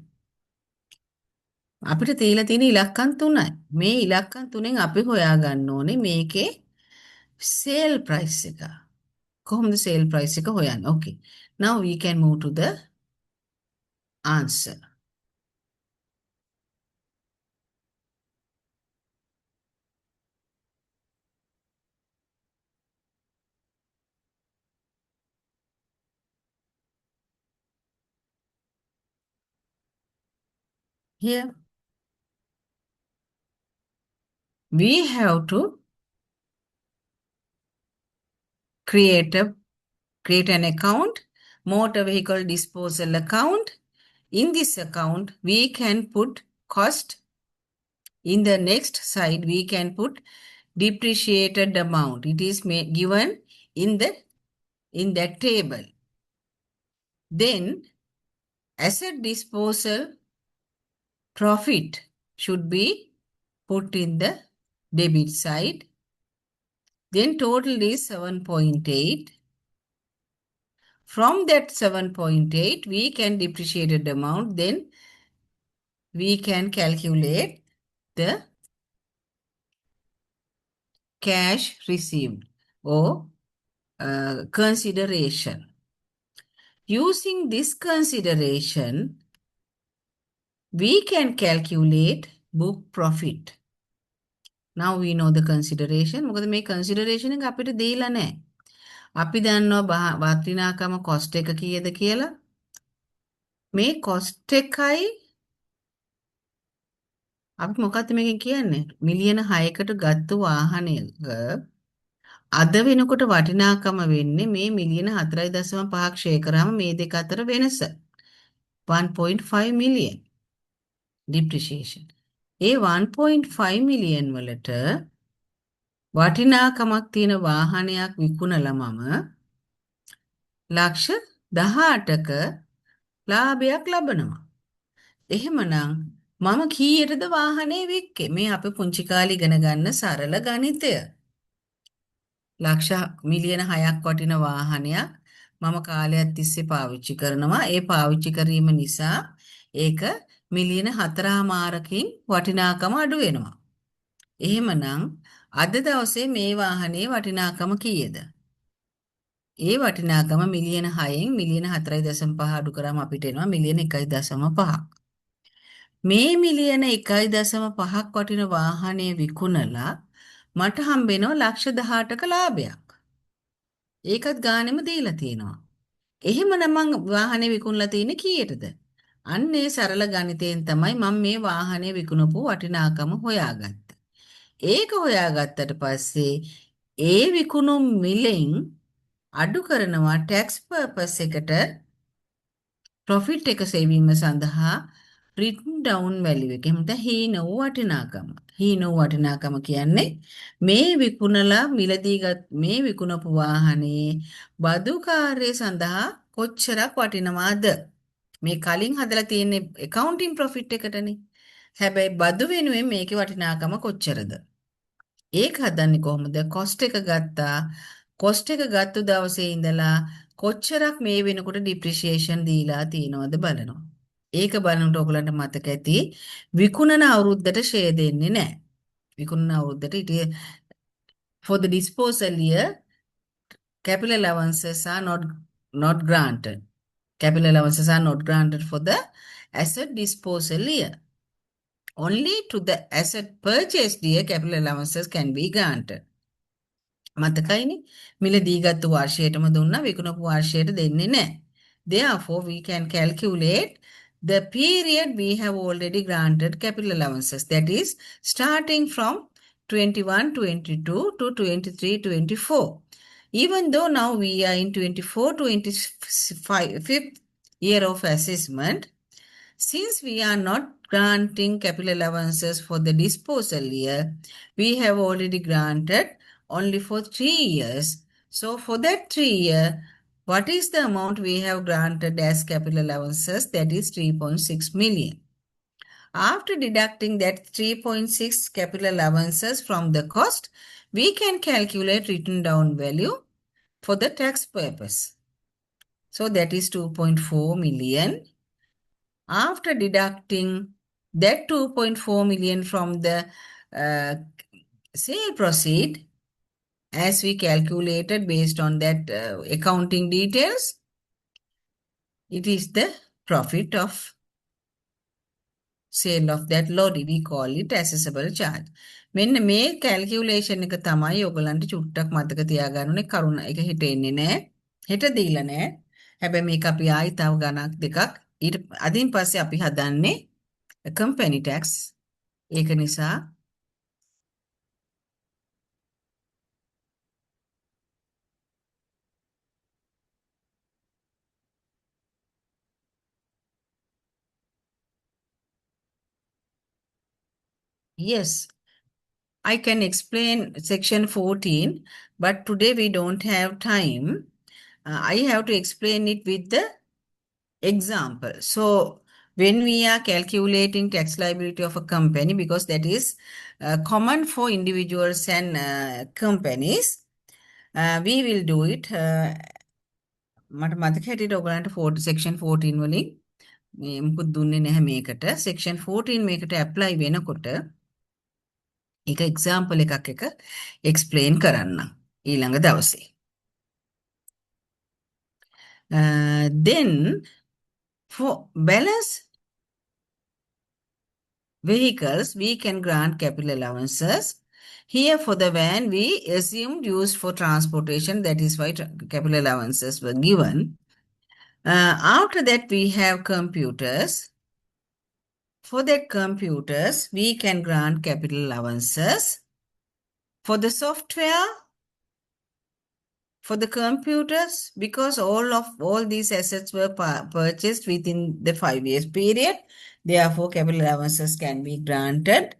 අපිට තියලා තියෙන ඉලක්කම් තුනයි. මේ ඉලක්කම් තුනෙන් අපි හොයාගන්න ඕනේ මේකේ sale price එක. කොහොමද sale price එක හොයන්නේ? Okay. Now we can move to the answer. Here we have to create an account, motor vehicle disposal account. In this account, we can put cost. In the next side, we can put depreciated amount. It is given in that table. Then asset disposal profit should be put in the debit side. Then total is 7.8. From that 7.8, we can depreciated amount. Then we can calculate the cash received or consideration. Using this consideration, we can calculate book profit. Now we know the consideration. මොකද මේ consideration එක අපිට දීලා නැහැ. අපි දන්නවා වටිනාකම cost එක කීයද කියලා. මේ cost එකයි අපි මොකක්ද මේකෙන් කියන්නේ? මිලියන 6කට ගත්ත වාහනයක අද වෙනකොට වටිනාකම වෙන්නේ මේ මිලියන 4.5ක් ෂේ කරාම මේ දෙක අතර වෙනස 1.5 million depreciation. ඒ 1.5 million වලට වටිනාකමක් තියෙන වාහනයක් විකුණලා මම ලක්ෂ 18ක ලාභයක් ලබනවා. එහෙමනම් මම කීයටද වාහනේ වික්කේ? මේ අපි පුංචි කාලේ ඉගෙන ගන්න සරල ගණිතය. ලක්ෂ මිලියන 6ක් වටින වාහනයක් මම කාලයක් තිස්සේ පාවිච්චි කරනවා. ඒ පාවිච්චි කිරීම නිසා ඒක මිලියන 4.5කින් වටිනාකම අඩු වෙනවා. එහෙමනම් අද දවසේ මේ වාහනේ වටිනාකම කීයද? ඒ වටිනාකම මිලියන 6න් මිලියන 4.5 අඩු කරාම අපිට එනවා මිලියන 1.5ක්. මේ මිලියන 1.5ක් වටින වාහනේ විකුණලා මට හම්බෙනවා ලක්ෂ 18ක ලාභයක්. ඒකත් ගානෙම දීලා තියෙනවා. එහෙමනම් මං වාහනේ විකුණලා තියෙන්නේ කීයටද? අන්නේ සරල ගණිතයෙන් තමයි මම මේ වාහනේ විකුණපු වටිනාකම හොයාගත්තේ. ඒක හොයාගත්තට පස්සේ ඒ විකුණු මිලෙන් අඩු කරනවා tax purpose එකට profit එක සෙවීම සඳහා written down value එක. එහෙනම් හීන වූ වටිනාකම. හීන වූ වටිනාකම කියන්නේ මේ විකුණලා මිලදීගත් මේ විකුණපු වාහනේ බදු කාර්යය සඳහා කොච්චරක් වටිනවාද? මේ කලින් හදලා තියෙන accounting profit එකටනේ. හැබැයි බදු වෙනුවෙන් මේකේ වටිනාකම කොච්චරද? ඒක හදන්නේ කොහොමද? cost එක ගත්තා. cost එක ගත්ත දවසේ ඉඳලා කොච්චරක් මේ වෙනකොට depreciation දීලා තියෙනවද බලනවා. ඒක බලනකොට ඔයගලන්ට මතක ඇති විකුණන අවුරුද්දට ෂෙයා දෙන්නේ නැහැ. විකුණන අවුරුද්දට for the disposal year capital allowances are not granted. Capital allowances are not granted for the asset disposal year. Only to the asset purchased year capital allowances can be granted. මතකයිනේ මිලදී ගත්ත වර්ෂයටම දුන්නා විකුණපු වර්ෂයට දෙන්නේ නැහැ. Therefore we can calculate the period we have already granted capital allowances, that is starting from 21-22 to 23-24. Even though now we are in 24-25th year of assessment, since we are not granting capital allowances for the disposal year, we have already granted only for 3 years. So for that 3 year, what is the amount we have granted as capital allowances? That is 3.6 million. After deducting that 3.6 capital allowances from the cost, we can calculate written down value for the tax purpose. So that is 2.4 million. After deducting that 2.4 million from the uh, sale proceed, as we calculated based on that accounting details, it is the profit of sale of that lorry. We call it accessible charge. මෙන්න මේ calculation එක තමයි ඔයගලන්ට චුට්ටක් මතක තියාගන්න ඕනේ. කරුණ එක හිට එන්නේ නැහැ. හෙට දීලා නැහැ. හැබැයි මේක අපි ආයි තව ගණක් දෙකක් ඊට අදින් පස්සේ අපි හදන්නේ company tax. ඒක නිසා yes, I can explain section 14, but today we don't have time. I have to explain it with the example. So when we are calculating tax liability of a company, because that is common for individuals and companies, we will do it. මට මතක හැටියට ඔයගලන්ට section 14 වලින් මුකුත් දුන්නේ නැහැ මේකට. section 14 මේකට apply වෙනකොට ඒක example එකක් එක explain කරන්නම් ඊළඟ දවසේ. Then for balance vehicles, we can grant capital allowances. Here for the van, we assumed used for transportation. That is why capital allowances were given. After that, we have computers. For the computers, we can grant capital allowances. For the software, for the computers, because all these assets were purchased within the 5 years period, therefore capital allowances can be granted.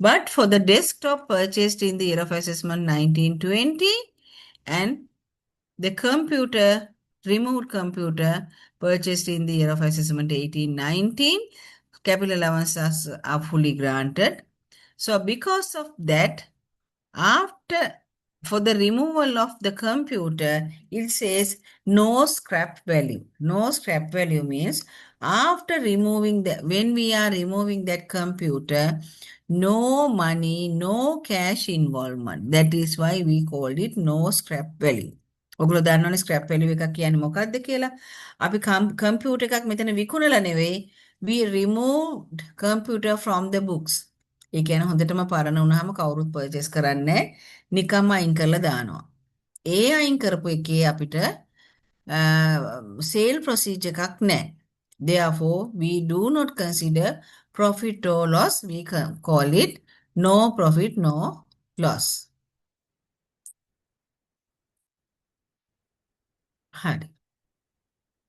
But for the desktop purchased in the year of assessment 1920 and the computer, removed computer purchased in the year of assessment 1819, capital allowances are fully granted. So because of that, after for the removal of the computer, it says no scrap value. No scrap value means after removing when we are removing that computer, no money, no cash involvement. That is why we called it no scrap value. ඔගොල්ලෝ දන්නවනේ scrap value එකක් කියන්නේ මොකක්ද කියලා. අපි computer එකක් මෙතන විකුණලා නෙවෙයි. We removed computer from the books. ඒ කියන්නේ හොඳටම පරණ වුණාම කවුරුත් purchase කරන්නේ නැහැ. නිකම්ම අයින් කරලා දානවා. ඒ අයින් කරපු එකේ අපිට sale procedure එකක් නැහැ. Therefore, we do not consider profit or loss. We call it no profit, no loss. හරි.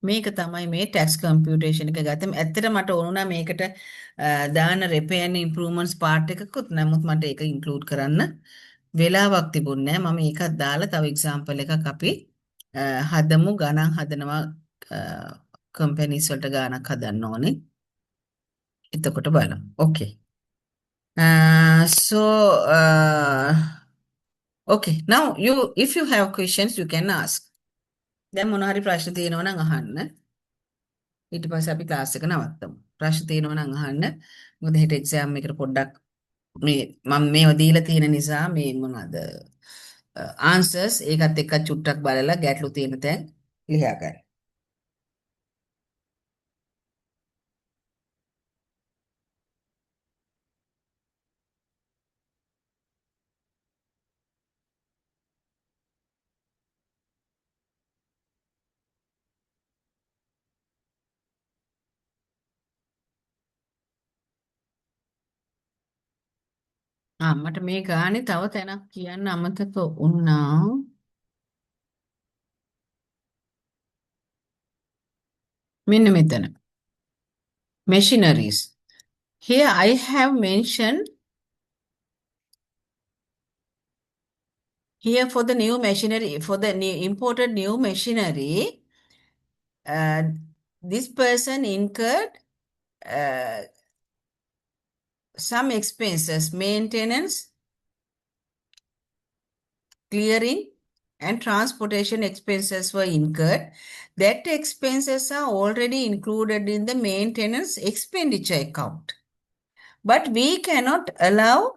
මේක තමයි මේ tax computation එක ගත්තම ඇත්තට මට ඕනුණා මේකට දාන repair and improvements part එකකුත් නමුත් මට ඒක include කරන්න වෙලාවක් තිබුණේ නැහැ. මම ඒකත් දාලා තව example එකක් අපි හදමු ගණන් හදනවා companies වලට ගාණක් හදන්න ඕනේ. එතකොට බලමු. Okay. Okay. Now if you have questions you can ask. දැන් මොන හරි ප්‍රශ්න තියෙනවා නම් අහන්න. ඊට පස්සේ අපි ක්ලාස් එක නවත්තමු. ප්‍රශ්න තියෙනවා නම් අහන්න. මොකද හෙට එක්සෑම් එකට පොඩ්ඩක් මේ මම මේව දීලා තියෙන නිසා මේ මොනවද answers ඒකත් එක්ක චුට්ටක් බලලා ගැටලු තියෙන තැන් ලියා ගන්න. මට මේ ගානේ තව තැනක් කියන්න අමතක වුණා. මෙන්න මෙතන. Machineries. Here I have mentioned Here for the new machinery, for the new imported new machinery, uh, this person incurred uh, some expenses, maintenance, clearing, and transportation expenses were incurred. That expenses are already included in the maintenance expenditure account. But we cannot allow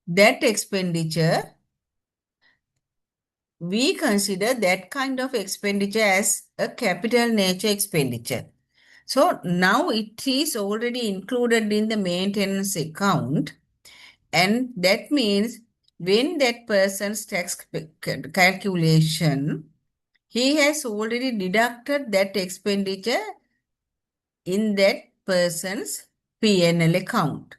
that expenditure. We consider that kind of expenditure as a capital nature expenditure. So now it is already included in the maintenance account, and that means when that person's tax calculation, he has already deducted that expenditure in that person's P&L account,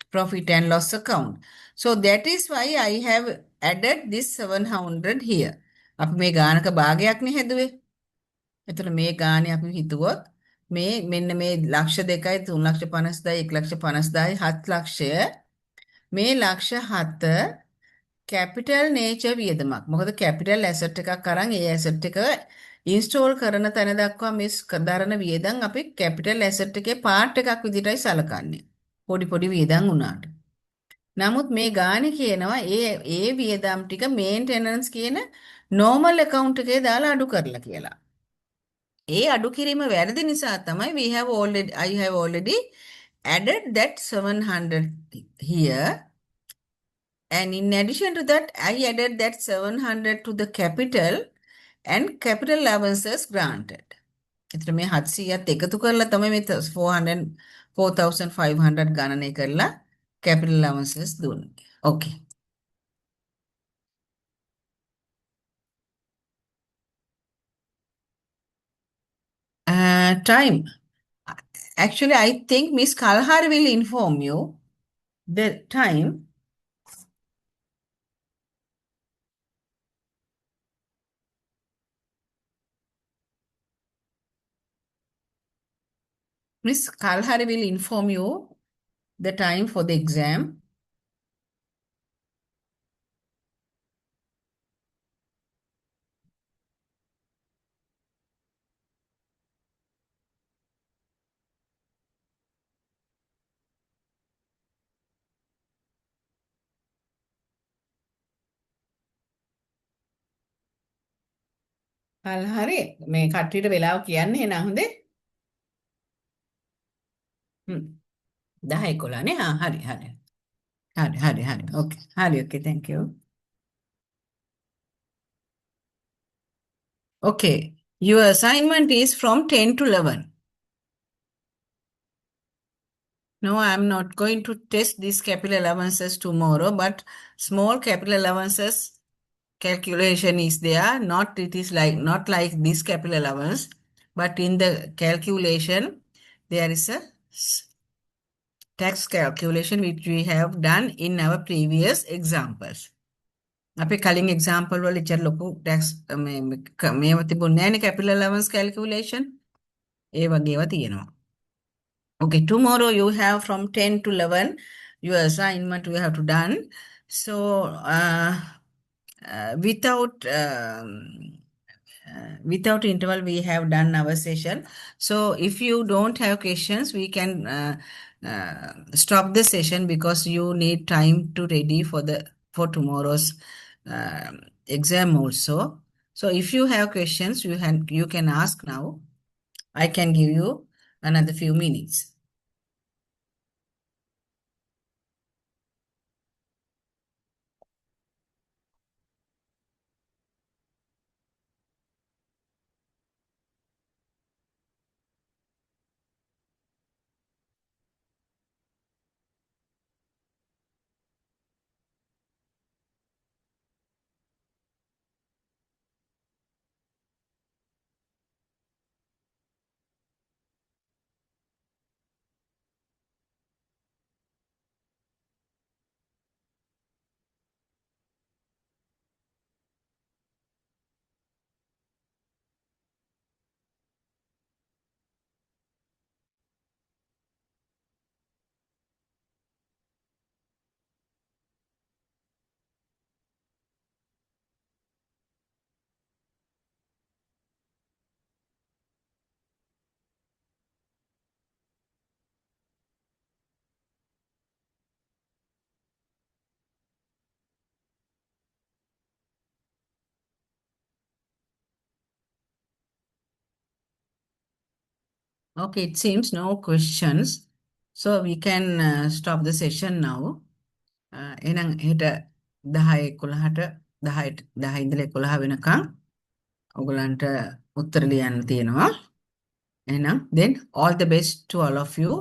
profit and loss account. So that is why I have added this 700 here. අපි මේ ගානක භාගයක් නේ හැදුවේ. එතකොට මේ ගානේ අපි හිතුවොත් මේ මෙන්න මේ ලක්ෂ 2යි 3,50,000යි 1,50,000යි 7,00,000 මේ ලක්ෂ 7 කැපිටල් නේචර් වියදමක්. මොකද කැපිටල් ඇසට් එකක් අරන් ඒ ඇසට් එක ඉන්ස්ටෝල් කරන තැන දක්වා මේ දරන වියදම් අපි කැපිටල් ඇසට් එකේ පාර්ට් එකක් විදිහටයි සලකන්නේ. පොඩි පොඩි වියදම් වුණාට. නමුත් මේ ගානේ කියනවා ඒ වියදම් ටික මේන්ටෙනන්ස් කියන normal account එකේ දාලා අඩු කරලා කියලා. ඒ අඩු කිරීම වැරදි නිසා තමයි I have already added that 700 here. And in addition to that, I added that 700 to the capital and capital allowances granted. එතන මේ 700ත් එකතු කරලා තමයි මේ 400 4,500 ගණනය කරලා capital allowances දුන්නේ. Okay. Time. Actually, I think Miss Kalhar will inform you the time. Miss Kalhar will inform you the time for the exam. Kalhari, මේ කට්ටියට වෙලාව කියන්නේ නා හොඳේ? 10 11 නේ? හරි හරි. හරි. Okay. හරි, okay. Thank you. Okay. Your assignment is from 10 to 11. No, I'm not going to test these capital allowances tomorrow, but small capital allowances calculation is there. It is like not like this capital allowance, but in the calculation, there is a tax calculation which we have done in our previous examples. අපේ කලින් example වල ඉච්චර ලොකු tax මේව තිබුණේ නැහැ capital allowance calculation. ඒ වගේව තියෙනවා. Okay, tomorrow you have from 10 to 11 your assignment you have to done. So without interval we have done our session. So if you don't have questions, we can stop the session because you need time to ready for tomorrow's exam also. So if you have questions, you can ask now. I can give you another few minutes. Okay, it seems no questions. So we can stop the session now. එහෙනම් හෙට 10 11ට 10ට 10 ඉඳලා 11 වෙනකම් ඔයගලන්ට උත්තර ලියන්න තියෙනවා. එහෙනම් then all the best to all of you.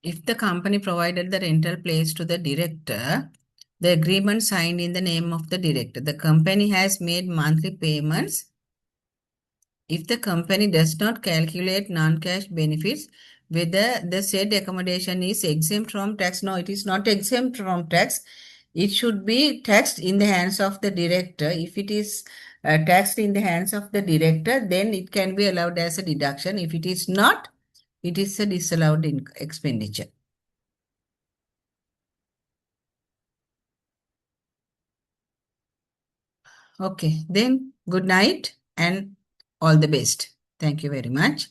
If the company provided the rental place to the director, the agreement signed in the name of the director. The company has made monthly payments. If the company does not calculate non-cash benefits, whether the said accommodation is exempt from tax. No, it is not exempt from tax. It should be taxed in the hands of the director. If it is taxed in the hands of the director, then it can be allowed as a deduction. If it is not, it is a disallowed expenditure. Okay, then good night and all the best. Thank you very much.